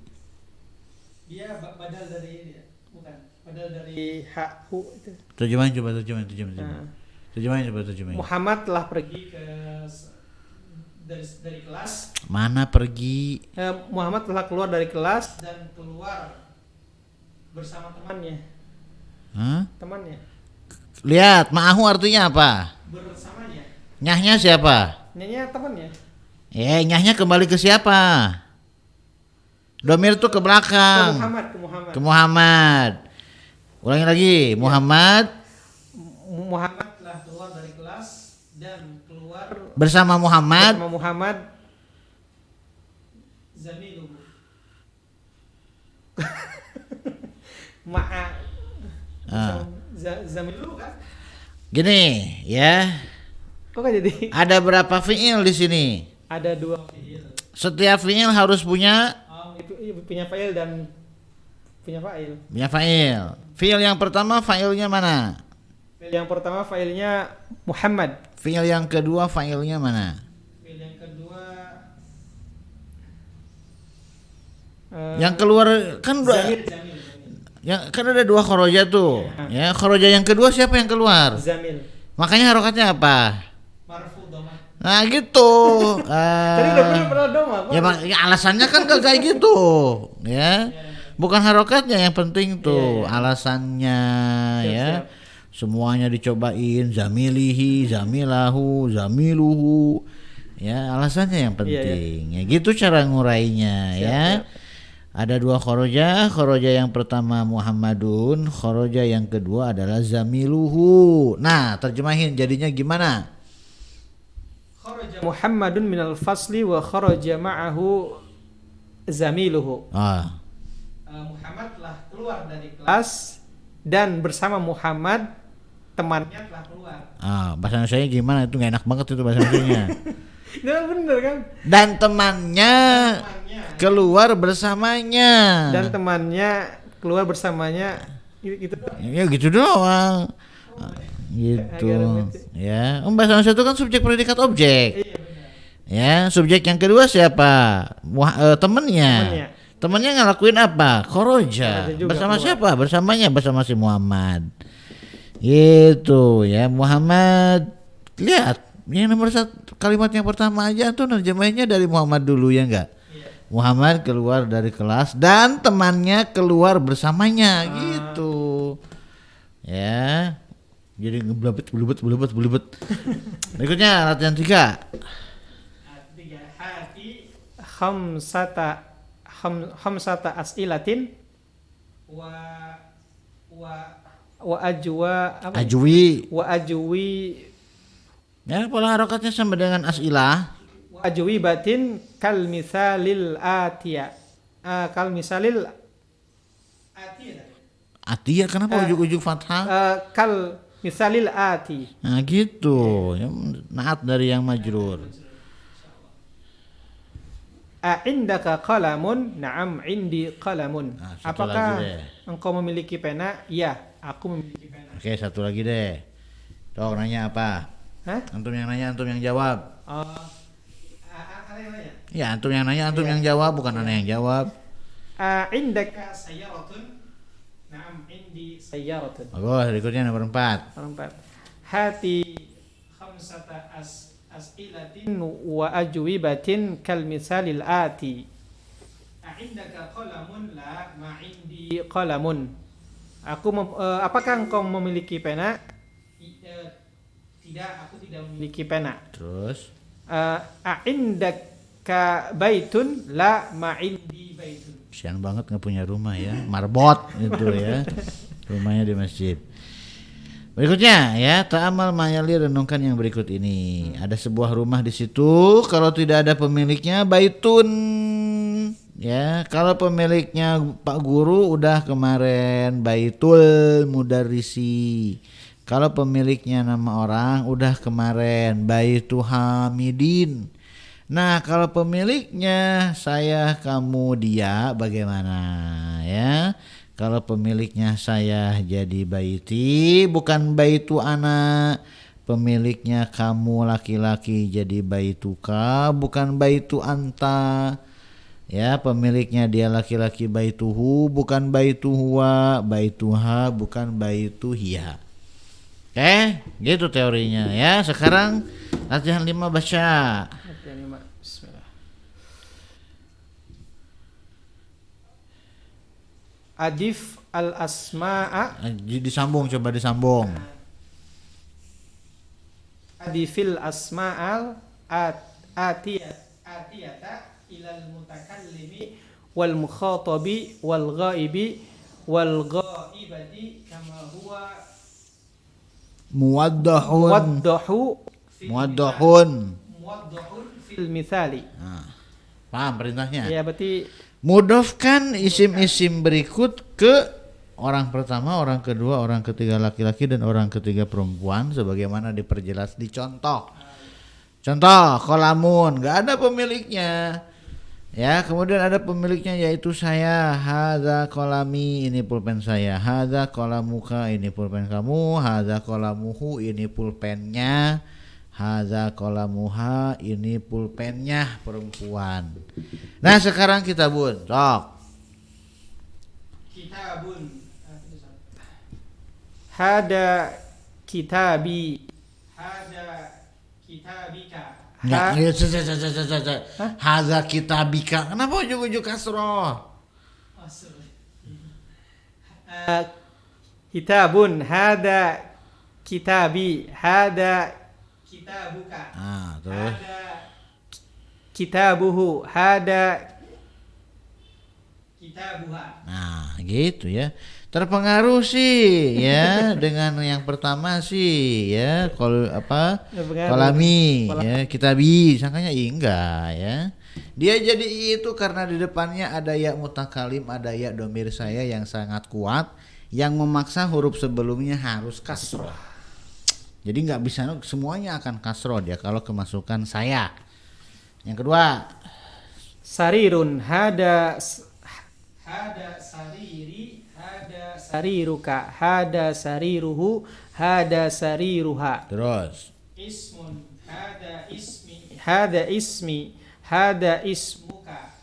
Dia badal dari ini ya? Bukan. Padahal dari ha hu itu. Terjemahin coba terjemahin. Nah, Terjemahin. Muhammad telah pergi dari kelas. Mana pergi? Muhammad telah keluar dari kelas dan keluar bersama temannya. Hah? Temannya. Lihat, ma'ahu artinya apa? Bersamanya. Nyahnya siapa? Nyanya temannya. Nyahnya kembali ke siapa? Domir tuh ke belakang. Ke Muhammad. Ke Muhammad. Ulangi lagi, Muhammad Telah keluar dari kelas dan keluar bersama Muhammad zamiluhu. Ma'a zamiluhu kan? Gini ya. Kok gak jadi? Ada berapa fi'il di sini? Ada 2 fi'il. Setiap fi'il harus punya Punya fa'il dan punya fa'il. punya fa'il. Fi'il yang pertama fa'ilnya mana? Fi'il yang pertama fa'ilnya Muhammad. Fi'il yang kedua fa'ilnya mana? Fi'il yang kedua yang keluar kan zamil. yang kan ada 2 khoroja tuh. Ya, khoroja yang kedua siapa yang keluar? Zamil. Makanya harokatnya apa? Marfu dhamma. Nah gitu. Tadi udah pernah doma. Ya alasannya kan kayak gitu. Ya. Bukan harokatnya yang penting tuh, alasannya ya. Semuanya dicobain, zamilihi, zamilahu, zamiluhu. Ya, alasannya yang penting. Ya gitu cara ngurainya ya. Ada 2 khoroja yang pertama Muhammadun, khoroja yang kedua adalah zamiluhu. Nah, terjemahin jadinya gimana? Kharaja Muhammadun minal fasli wa kharaja ma'ahu zamiluhu. Muhammad telah keluar dari kelas dan bersama Muhammad temannya telah keluar. Bahasa Indonesia gimana? Itu gak enak banget itu bahasa Indonesia. Nah, bener kan? Dan temannya keluar bersamanya. Gitu. Ya gitu doang. Gitu. Ya, bahasa Indonesia itu kan subjek predikat objek. Iya benar. Ya, subjek yang kedua siapa? Temennya. Temennya ngelakuin apa? Khoroja. Bersama siapa? Bersamanya, bersama si Muhammad. Gitu ya, Muhammad. Lihat, yang nomor 1 kalimat yang pertama aja tuh nerjemahinnya dari Muhammad dulu ya enggak? Iya. Muhammad keluar dari kelas dan temannya keluar bersamanya gitu. Ya. Jadi ngeblabet. Berikutnya latihan 3. Hati khamsata as'ilatin wa ajwi. Ya, pola harokatnya sama dengan as'ilah. Wa ajwi batin kal misalil atiya. Atiya kenapa ujung-ujung fathah? Kal misalil ati. Nah gitu. Ya, naat dari yang majrur. Indaka qalamun? Na'am, indi qalamun. Apakah engkau memiliki pena? Ya, aku memiliki pena. Oke, satu lagi deh. Tok nanya apa? Hah? Antum yang nanya, antum yang jawab. Ana yang nanya? Ya, antum yang nanya, antum yang jawab, bukan ana yang jawab. Indaka sayyaratun? Na'am, indi sayyaratun. Bagus, berikutnya nomor 4. Hati khamsata as'ilatin wa ajwibatin kal misalil ati. Indaka qalamun? La, ma indi qalamun. Apakah engkau memiliki pena? Tidak, aku tidak memiliki pena. Terus? Indaka baitun? La, ma indi baitun. Sian banget nggak punya rumah ya, marbot gitu ya. Rumahnya di masjid. Berikutnya ya, ta'amal ma'yali, renungkan yang berikut ini. Ada sebuah rumah di situ, kalau tidak ada pemiliknya baitun. Ya, kalau pemiliknya Pak Guru udah kemarin baitul mudarrisi. Kalau pemiliknya nama orang udah kemarin baitu hamidin. Nah, kalau pemiliknya saya, kamu, dia bagaimana ya? Kalau pemiliknya saya jadi baiti, bukan baitu ana. Pemiliknya kamu laki-laki jadi baituka, bukan baitu anta. Ya, pemiliknya dia laki-laki baituhu bukan baituhuwa, baituha bukan baituhiya. Oke, gitu teorinya ya. Sekarang latihan 5 baca. Latihan 5. Bismillah. Adif al asma'a. Disambung, coba disambung. Adifil asma'al atiyata ilal mutakallimi wal mukhatabi wal ghaibi wal ghaibati kama huwa Muwaddahun. muwaddahun fil mithali. Nah, paham perintahnya? Ya, berarti Mudhofkan isim-isim berikut ke orang pertama, orang kedua, orang ketiga laki-laki dan orang ketiga perempuan sebagaimana diperjelas di contoh. Contoh, kolamun, nggak ada pemiliknya. Ya, kemudian ada pemiliknya yaitu saya. Hadza kolami, ini pulpen saya. Hadza kolamuka, ini pulpen kamu. Hadza kolamuhu, ini pulpennya. Hadza kolamuha, ini pulpennya perempuan. Nah, sekarang kita bun, sok. kitabun. Hada kitabi. Hada kitabika. Enggak, hadza kitabika. Kenapa ujung-ujung kasroh? Kitabun. Hada kitabi. Hada kitabuka. Terus Hada kitabuhu. Hada kitabuha. nah, gitu ya. Terpengaruh sih ya dengan yang pertama sih ya, kalau apa? Kolami ya, kitabi, sangkanya enggak ya. Dia jadi itu karena di depannya ada ya mutakalim, ada ya domir saya yang sangat kuat yang memaksa huruf sebelumnya harus kasroh. Jadi nggak bisa, semuanya akan kasroh dia kalau kemasukan saya. Yang kedua, sarirun. Hada sariri. Hada sariruka. Hada sariruhu. Hada sariruha. terus Ismun. Hada ismi. Hada ismi. Hada ismuka.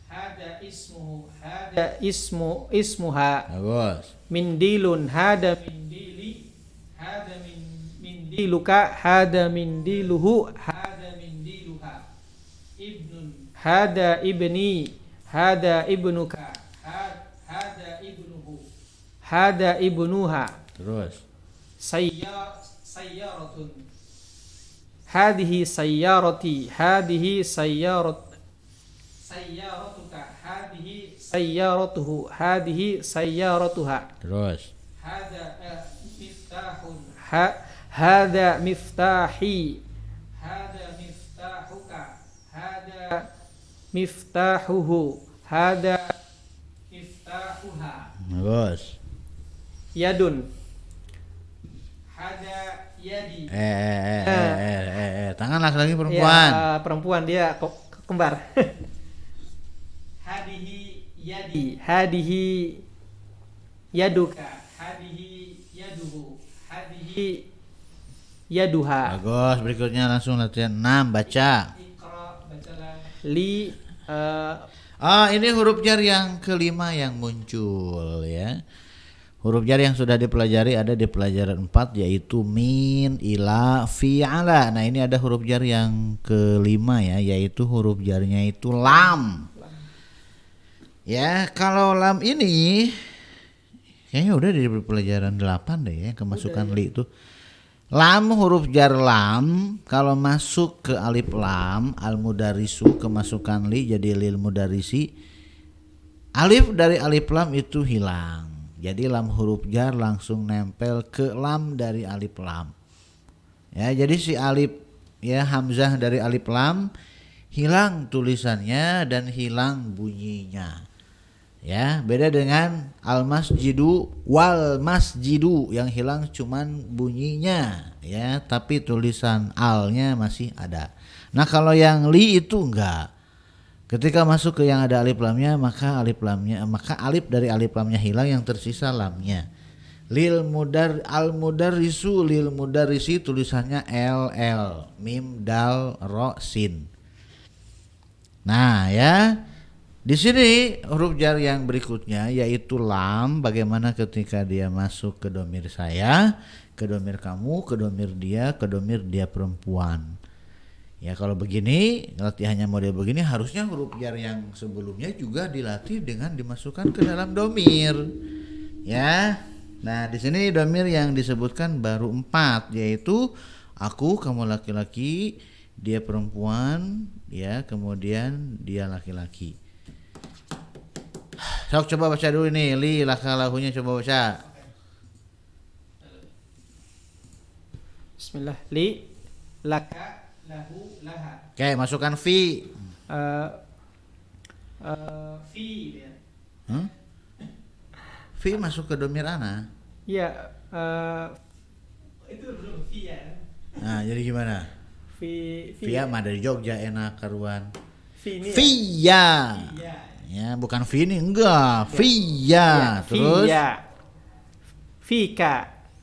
Hada ismuhu. Hada ismuha. bagus. Mindilun. Hada mindili. Hada mindiluka. Hada mindiluhu. Hada mindiluha. Ibnun. Hada ibni. Hada ibnuka. Hada ibnuhu. Hada ibnuha. Terus Sayyaratun. Hadihi sayyarati. Hadihi sayyaratuka. Hadihi sayyaratuhu. Hadihi sayyaratuha. terus Hada miftahun. Hada miftahi. Hada miftahuka. Hada miftahuhu. Hada miftahuha. bagus. Yadun. Hada yadi. Tangan laki-laki perempuan. Ya, perempuan, dia kembar. Hadihi yadi. Hadihi yaduka. Hadihi yaduhu. Hadihi yaduha. Bagus, berikutnya langsung latihan 6, baca. Iqra, bacalah. Li Ini huruf jar yang kelima yang muncul ya. Huruf jar yang sudah dipelajari ada di pelajaran 4 yaitu min, ila, fi, ala. Nah, ini ada huruf jar yang kelima ya, yaitu huruf jarnya itu lam. Ya, kalau lam ini kayaknya udah di pelajaran 8 deh ya, kemasukan li itu. Lam, huruf jar lam, kalau masuk ke alif lam, al mudarisu, kemasukan li jadi lil mudarisi. Alif dari alif lam itu hilang. Jadi lam huruf jar langsung nempel ke lam dari alif lam. Ya, jadi si alif ya hamzah dari alif lam hilang tulisannya dan hilang bunyinya. Ya, beda dengan al masjidu wal masjidu yang hilang cuman bunyinya ya, tapi tulisan alnya masih ada. Nah, kalau yang li itu enggak. Ketika masuk ke yang ada alif lamnya, maka alif dari alif lamnya hilang, yang tersisa lamnya. Al mudarrisu lil mudarrisi tulisannya ll, mim dal ro sin. Nah, ya. Di sini huruf jar yang berikutnya yaitu lam, bagaimana ketika dia masuk ke domir saya, ke domir kamu, ke domir dia perempuan. Ya kalau begini, latihannya model begini harusnya huruf jar yang sebelumnya juga dilatih dengan dimasukkan ke dalam domir. Ya. Nah, di sini domir yang disebutkan baru 4, yaitu aku, kamu laki-laki, dia perempuan, ya, kemudian dia laki-laki. Sok coba baca dulu nih, li laka lahunya coba baca. Bismillah. Li, laka, lahu, laha. Oke, masukkan fi. Fi ya. Fi masuk ke domir ana. Iya, itu belum fi ya. Nah, jadi gimana? Fi Via mah dari Jogja enak karuan. fi ini. Via. Ya. Ya, bukan fi ini enggak. Via. Terus Fiya. Fika.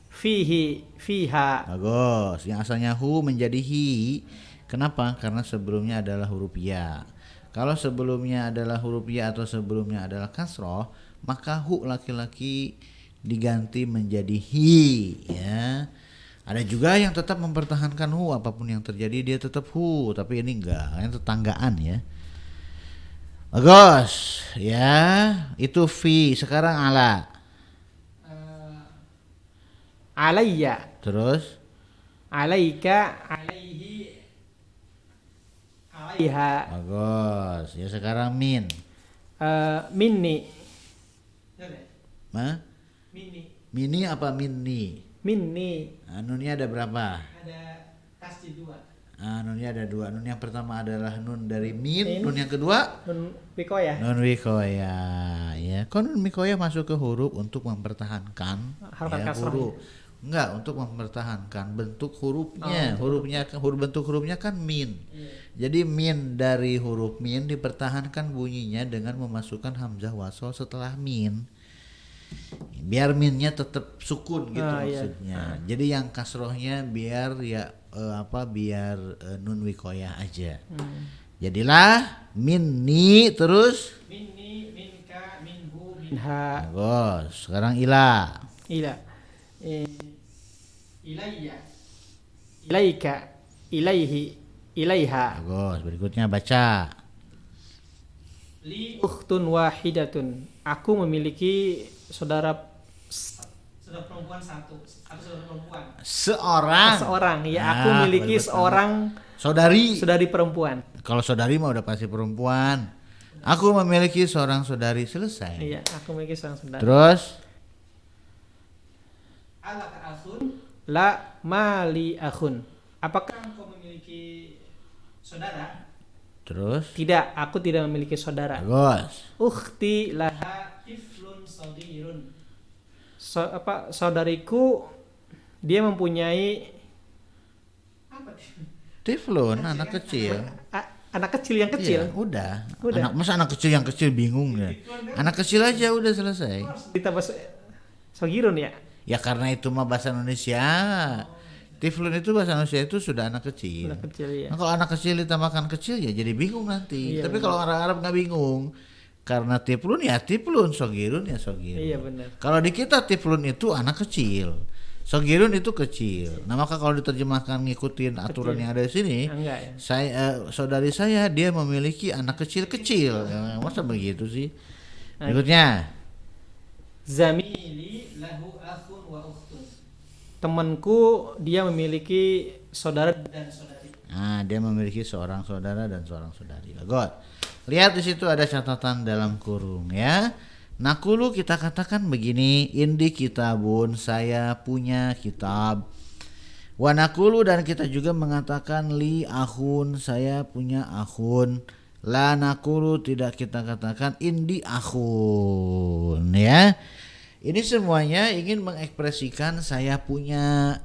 Fihi. Fiha. bagus. Yang asalnya hu menjadi hi. Kenapa? Karena sebelumnya adalah huruf ya. Kalau sebelumnya adalah huruf ya atau sebelumnya adalah kasroh, maka hu laki-laki diganti menjadi hi, ya. Ada juga yang tetap mempertahankan hu, apapun yang terjadi dia tetap hu, tapi ini enggak, ini tetanggaan ya. Bagus, ya. Itu fi. Sekarang ala. Alayya. Terus Alaika. Alaihi. Alaiha. bagus. Ya sekarang min. Minni. Mah? Minni. Mini apa minni? Minni. Nunnya ada berapa? Ada tasjid 2. Nunnya ada 2. Nun yang pertama adalah nun dari min. Nun yang kedua Nun wikoyah. nun wikoya. Ya, kok nun wikoya masuk ke huruf untuk mempertahankan Harokat kasrah. huruf. Enggak, untuk mempertahankan bentuk hurufnya. Bentuk hurufnya kan min. Jadi min dari huruf min dipertahankan bunyinya dengan memasukkan hamzah wasol setelah min. Biar minnya tetap sukun gitu maksudnya. Jadi yang kasrohnya biar ya biar nun wikoyah aja. Jadilah minni terus Minni, minka, minhu, minha. bagus. Sekarang ila. Ila. Ilayya. Ilaika. Ilaihi. Ilaiha. Bagus. Berikutnya baca. Li ukhtun wahidatun. Aku memiliki saudara perempuan satu. Aku saudara perempuan. Seorang. Ya, aku memiliki seorang saudari perempuan. Kalau saudari mah udah pasti perempuan. Aku memiliki seorang saudari, selesai. Iya, aku memiliki seorang saudara. Terus Alaka akhun? La mali akhun. Apakah engkau memiliki saudara? Terus Tidak, aku tidak memiliki saudara. bagus. Ukhti laha tiflun saghirun. Saudariku dia mempunyai apa? Tiflun, anak kecil. Anak kecil yang kecil. Iya, udah. Masa anak kecil yang kecil bingung ya? Anak kecil aja udah selesai. Ditambah saghirun ya. Ya karena itu mah bahasa Indonesia. Tiflun itu bahasa Indonesia itu sudah anak kecil. Anak kecil ya. Nah, kalau anak kecil ditambahkan kecil ya jadi bingung nanti. Iya, Tapi benar. kalau orang Arab nggak bingung. Karena tiflun ya tiflun, sogirun ya sogirun. Iya benar. Kalau di kita tiflun itu anak kecil, sogirun itu kecil. Nah maka kalau diterjemahkan ngikutin aturan yang ada di sini, Enggak ya. saudari saya dia memiliki anak kecil-kecil. Ya, masa begitu sih? Berikutnya. Zamili lahu akhun wa ukhtun. Temanku dia memiliki saudara dan saudari. Nah, dia memiliki seorang saudara dan seorang saudari. Bagus. Lihat di situ ada catatan dalam kurung ya. Nakulu kita katakan begini, indi kitabun, saya punya kitab. Wa nakulu dan kita juga mengatakan li akhun, saya punya akhun. La nakulu tidak kita katakan indi akhun ya. Ini semuanya ingin mengekspresikan saya punya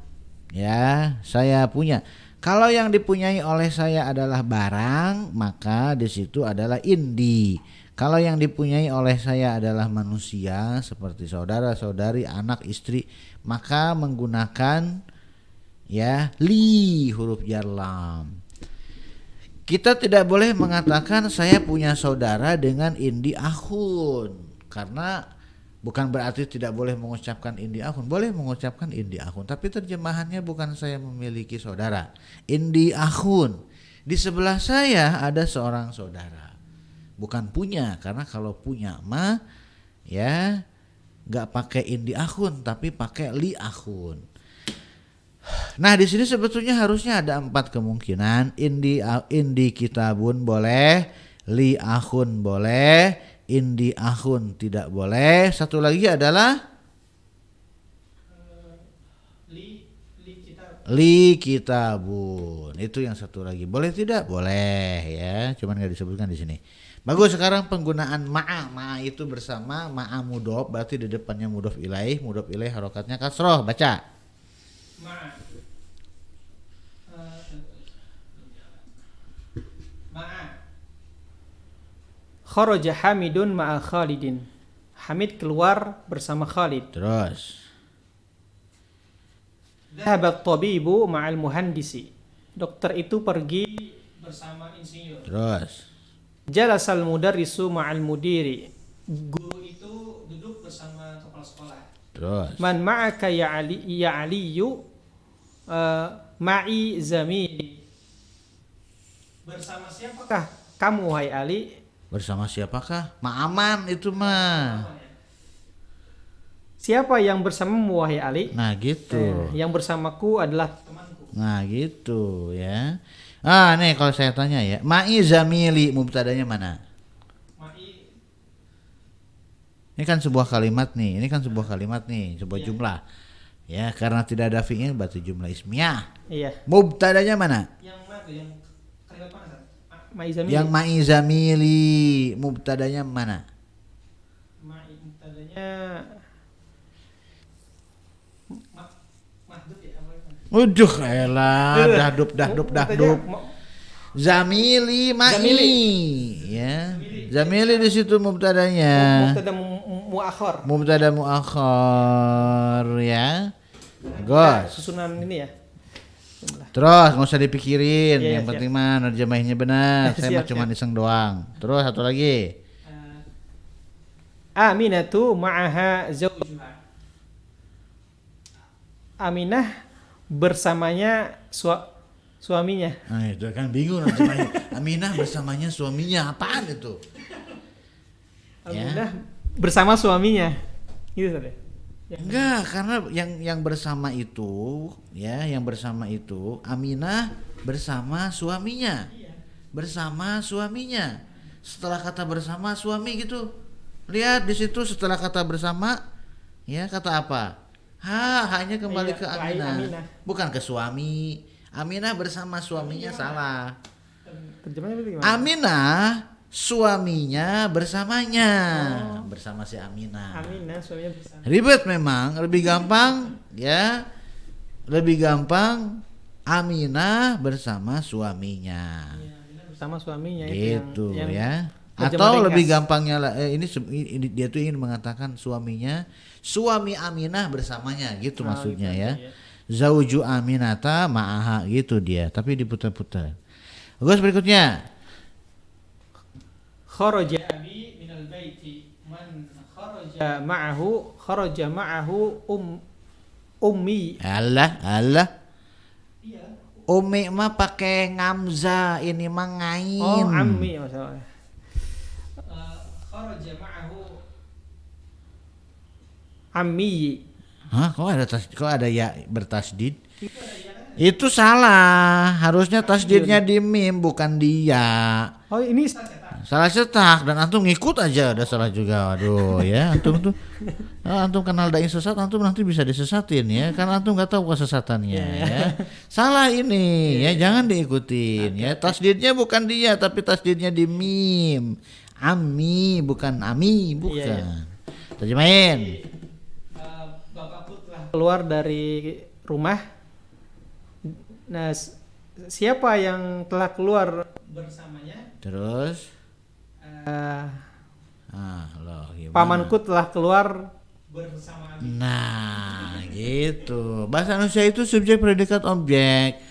ya, saya punya. Kalau yang dipunyai oleh saya adalah barang, maka di situ adalah indi. Kalau yang dipunyai oleh saya adalah manusia seperti saudara, saudari, anak, istri, maka menggunakan ya li huruf jar lam. Kita tidak boleh mengatakan saya punya saudara dengan indi akhun, karena bukan berarti tidak boleh mengucapkan indi akhun, boleh mengucapkan indi akhun, tapi terjemahannya bukan saya memiliki saudara. Indi akhun, di sebelah saya ada seorang saudara. Bukan punya, karena kalau punya mah ya nggak pakai indi akhun, tapi pakai li akhun. Nah di sini sebetulnya harusnya ada 4 kemungkinan. Indi kitabun boleh, li akhun boleh, indi akhun tidak boleh. Satu lagi adalah li kitabun. Itu yang satu lagi. Boleh tidak? Boleh ya. Cuman nggak disebutkan di sini. Bagus. Sekarang penggunaan ma'a itu bersama ma'a mudhof, berarti di depannya mudhof ilaih harokatnya kasroh. Baca. Kharaja Hamidun ma'a Khalidin. Hamid keluar bersama Khalid. Terus. Dhahabat tabibu ma'al muhandisi. Dokter itu pergi bersama insinyur. Terus. Jalasal mudarrisu ma'al mudiri. Guru itu duduk bersama kepala sekolah. Terus. Man ma'aka ya Aliyu ma'i zamili. Bersama siapakah kamu wahai Ali? Bersama siapakah? Ma'aman itu mah. Siapa yang bersamamu wahai Ali? Nah gitu. Yang bersamaku adalah temanku. Nah gitu ya. Ah nih kalau saya tanya ya, ma'i zamili mubtadanya mana? Ma'i. Ini kan sebuah kalimat nih, sebuah jumlah. Ya, karena tidak ada fi'il berarti jumlah ismiyah. Iya. Mubtadanya mana? Yang mana? Yang kalimat mana? Ma'i zamili. Yang ma'i zamili mubtadanya mana? Ma'i mubtadanya mahdud ya. Uduh elah, dahdub. Zamili ma'i. Ya. Zamili di situ mubtadanya. Mubtada muakhar ya. Gos. Susunan ini ya. Terus nggak usah dipikirin, Iya, yang penting mah nerjemahinnya benar. Saya mah cuma iseng doang. Terus satu lagi. Aminatu ma'aha zawjuha. Aminah bersamanya suaminya. Nah itu kan bingung nerjemahin. Aminah bersamanya suaminya, apaan itu? Aminah bersama suaminya. Gitu saja. Enggak, karena yang bersama itu, ya, yang bersama itu Aminah bersama suaminya. Bersama suaminya. Setelah kata bersama suami gitu. Lihat di situ setelah kata bersama, ya kata apa? Hanya kembali ke Aminah. Bukan ke suami. Aminah bersama suaminya salah. Terjemahnya gimana? Aminah suaminya bersamanya. Bersama si Aminah. Aminah suaminya bersama. Ribet memang, lebih gampang ya. Lebih gampang Aminah bersama suaminya. Ya, Aminah bersama suaminya Gitu itu yang ya. terjemah Atau ringkas. lebih gampangnya ini dia tuh ingin mengatakan suaminya, suami Aminah bersamanya gitu maksudnya gitu, ya. ya. Zauju Aminata ma'aha gitu dia, tapi diputar-putar. Bagus berikutnya. Kharaja abi minal baiti man kharaja ma'ahu ummi. Allah. Iya. Umi mah pakai ngamza, ini mah ngain. Oh, ammi masalah. Kharaja ma'ahu ammi. Hah, kok ada ya bertasdid? Itu salah. Harusnya tasdidnya di mim bukan dia. Oh, ini Salah cetak dan antum ngikut aja udah salah juga. Waduh ya, antum kenal dai sesat, antum nanti bisa disesatin ya, karena antum nggak tahu kesesatannya ya. Salah ini ya, jangan diikutin ya. Tasdidnya bukan dia tapi tasdidnya di mim. Ami bukan ami, bukan. Terjemahin. Bapakku telah keluar dari rumah. Nah, siapa yang telah keluar bersamanya? Terus Pamanku telah keluar bersama Nah gitu. Bahasa Indonesia itu subjek predikat objek.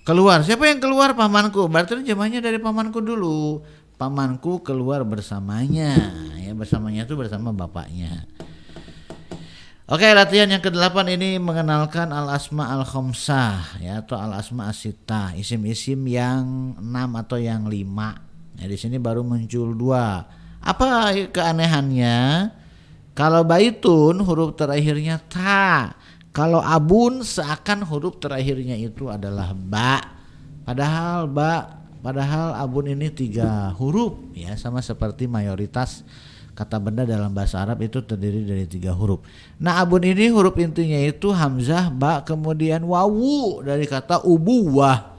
Keluar. Siapa yang keluar? Pamanku. Berarti terjemahnya dari pamanku dulu. Pamanku keluar bersamanya. Ya, bersamanya itu bersama bapaknya. Oke, latihan yang ke-8 ini mengenalkan al-asma al-khamsah ya, atau al-asma as-sittah, isim-isim yang 6 atau yang 5. Nah, di sini baru muncul 2. Apa keanehannya? Kalau baitun huruf terakhirnya ta. Kalau abun seakan huruf terakhirnya itu adalah ba. Padahal abun ini 3 huruf ya, sama seperti mayoritas kata benda dalam bahasa Arab itu terdiri dari 3 huruf. Nah, abun ini huruf intinya itu hamzah, ba, kemudian wawu dari kata ubuwah.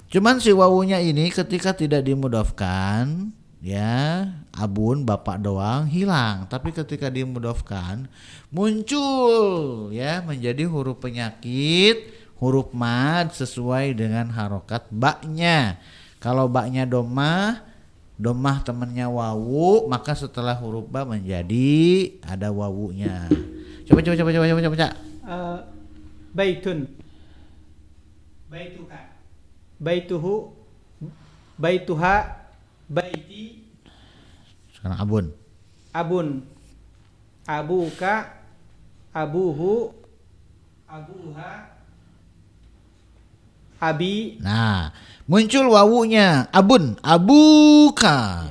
Cuman si wawunya ini ketika tidak dimudhofkan ya, abun bapak doang hilang, tapi ketika dimudhofkan muncul ya menjadi huruf penyakit, huruf mad sesuai dengan harokat baknya. Kalau baknya domah temannya wawu, maka setelah huruf ba menjadi ada wawunya. Coba. Baitun, baituka, baituhu, baituha, baiti. Sekarang abun. Abun, abuka, abuhu, abuha, abi. Nah, muncul wawunya. Abun, abuka.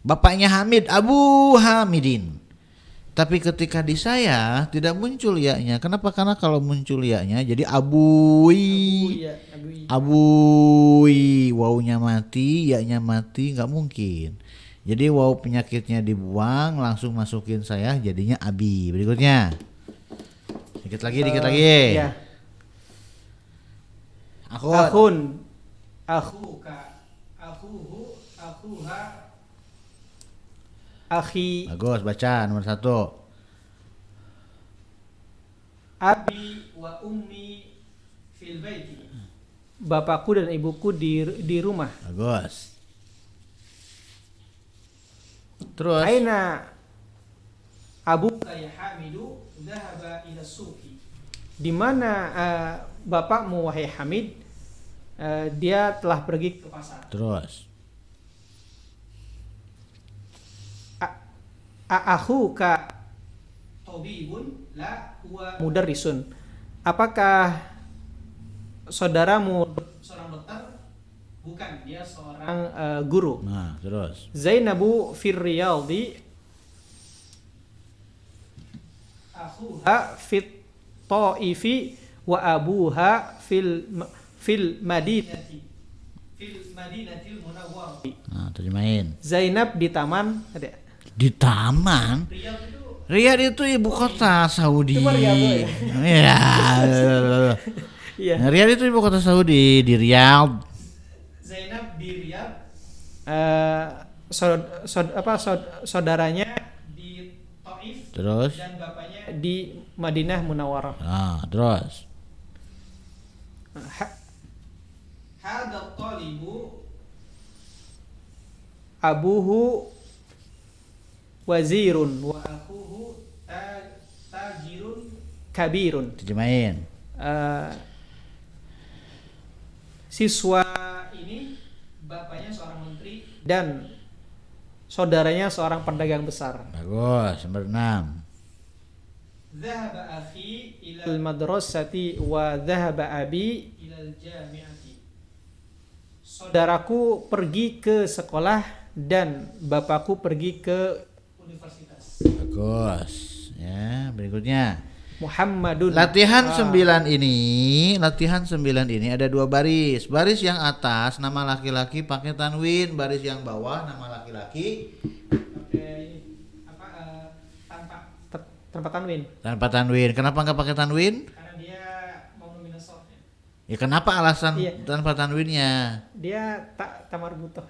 Bapaknya Hamid, Abu Hamidin. Tapi ketika di saya tidak muncul ya-nya. Kenapa? Karena kalau muncul ya-nya jadi abui. Abui, wawunya mati, ya-nya mati, nggak mungkin. Jadi wawu penyakitnya dibuang, langsung masukin saya, jadinya abi. Berikutnya. Dikit lagi. Ya. Akhun, akhuka, akhuhu, akhuha, akhi. bagus, baca nomor 1. Abi wa ummi fil baiti. Bapakku dan ibuku di rumah. Bagus. Terus. Aina abuka ya Hamidu dhahaba ila suqi. Di mana bapakmu wahai Hamid? Dia telah pergi ke pasar. Terus. Akhuka tabibun la huwa mudarrisun. Apakah saudaramu seorang dokter? Bukan, dia seorang guru. Nah, terus. Zainabu fir riyadi, akhuha fit taifi wa abuha fil madinatil munawwarah. Nah, terjemahin. Zainab di taman, ada. Di taman. Riyadh itu ibu kota Saudi. Cuma Riyadh ya. Iya. Iya. Riyadh itu ibu kota Saudi, di Riyadh. Zainab di Riyadh. Saudaranya di Taif. Terus. Dan bapaknya di Madinah Munawwarah. Nah, terus. Hadha talibu abuhu wazirun wa akhuhu tajirun kabirun. Terjemahin. Siswa ini bapaknya seorang menteri dan saudaranya seorang pedagang besar. Bagus, nomor 6. Dhahaba akhi ila al-madrasati wa dhahaba abi ila al-jami'ati. Saudaraku pergi ke sekolah dan bapakku pergi ke universitas. Bagus. Ya, berikutnya. Muhammadun. Latihan 9 ini ada 2 baris. Baris yang atas nama laki-laki pakai tanwin, baris yang bawah nama laki-laki pakai tanpa tanwin. tanpa tanwin. Kenapa nggak pakai tanwin? Karena dia mau nominasofnya. Ya kenapa alasan Iya. tanpa tanwinnya? Dia tak marbutoh.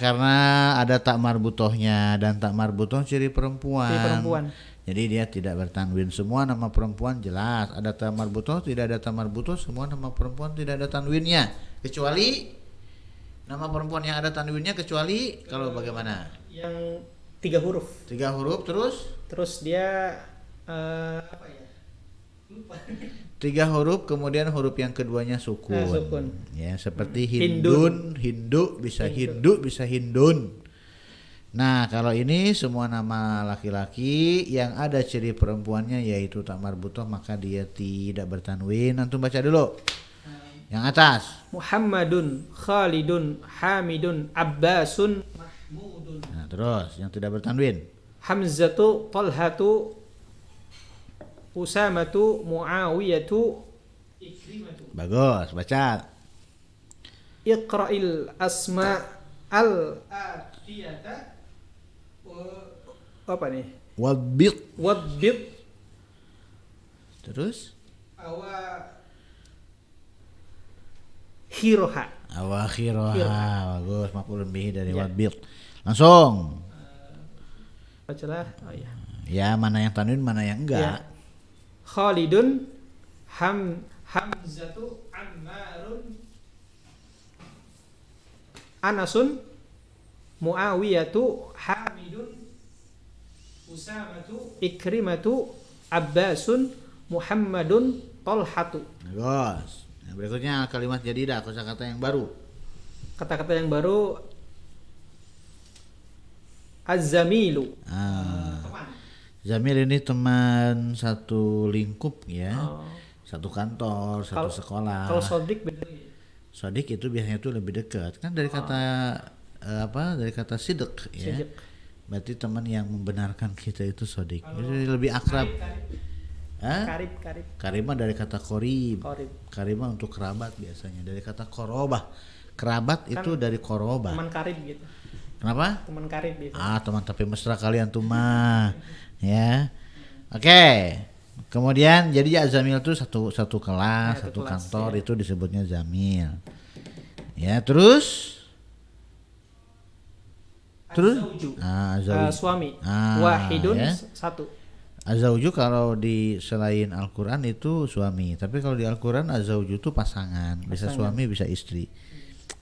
Karena ada tak marbutohnya, dan tak marbutoh ciri perempuan. Ciri perempuan. Jadi dia tidak bertanwin. Semua nama perempuan jelas ada tak marbutoh, tidak ada tak marbutoh, semua nama perempuan tidak ada tanwinnya. Kecuali nama perempuan yang ada tanwinnya, kecuali kalau bagaimana? Yang 3 huruf. 3 huruf terus Terus dia apa ya? 3 huruf kemudian huruf yang keduanya sukun. Sukun. Ya, seperti hindun, hindu bisa hindu bisa hindun. Nah, kalau ini semua nama laki-laki yang ada ciri perempuannya yaitu tak marbutoh maka dia tidak bertanwin. Antum baca dulu. Yang atas. Muhammadun, Khalidun, Hamidun, Abbasun, Mahmudun. Nah, terus yang tidak bertanwin. Hamzatu, Talhatu, Usamatu, Muawiyatu, Ikrimatu. Bagus, baca. Iqra'il asma al-atiyata. Apa nih? Wadbit. Wadbit. Terus Hiroha. awakhiroha. Bagus, maf'ulun bihi dari wadbit. Langsung. Bacalah. Oh iya. Ya, mana yang tanwin, mana yang enggak. Ya. Khalidun, Hamzatu, Ammarun, Anasun, Muawiyatu, Hamidun, Usamatu, Ikrimatu, Abbasun, Muhammadun, Talhatu. Bagus. Yang berikutnya kalimat jadidah, kosakata yang baru. Kata-kata yang baru Az-Zamilu. Teman. Zamil ini teman satu lingkup ya. Oh. Satu kantor, satu sekolah. Kalau Sodik beda. Sodik itu biasanya itu lebih dekat. Kan dari kata dari kata sidq ya. Sidq. Berarti teman yang membenarkan kita itu sodik. Jadi lebih akrab. Karib. Karibah dari kata korib. Korib. Karibah untuk kerabat biasanya. Dari kata korobah. Kerabat kan itu dari korobah. Teman karib gitu. Kenapa? Teman karib gitu. Teman tapi mesra kalian tuh mah. Ya. Oke. Kemudian jadi zamil itu satu kelas, satu kelas, kantor ya. itu disebutnya zamil. Ya, terus Az-zawju. Zawju. Suami. Ah, Wahidun ya. satu. Azauju kalau di selain Al-Quran itu suami, tapi kalau di Al-Quran azauju itu pasangan, bisa suami bisa istri.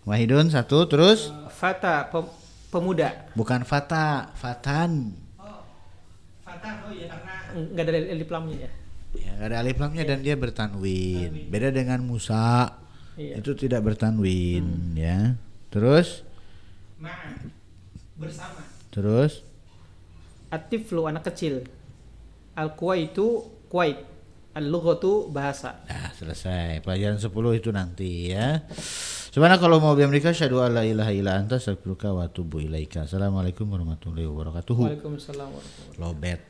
Wahidun satu, terus Fata pemuda. bukan fata, fatan. Fata ya karena nggak ada alif lamnya ya. Ya, gak ada alif lamnya dan dia bertanwin. Beda dengan Musa, itu tidak bertanwin ya. Terus bersama. Terus Atiflu anak kecil. Al-Kuwaitu Kuwait. Al-lughatu bahasa. Nah, selesai. Pelajaran 10 itu nanti ya. Sebenarnya kalau mau bihamdika syahadu alla ilaha illa anta astaghfiruka wa atubu ilaika. Assalamualaikum warahmatullahi wabarakatuh. Waalaikumsalam warahmatullahi wabarakatuh. Lobet.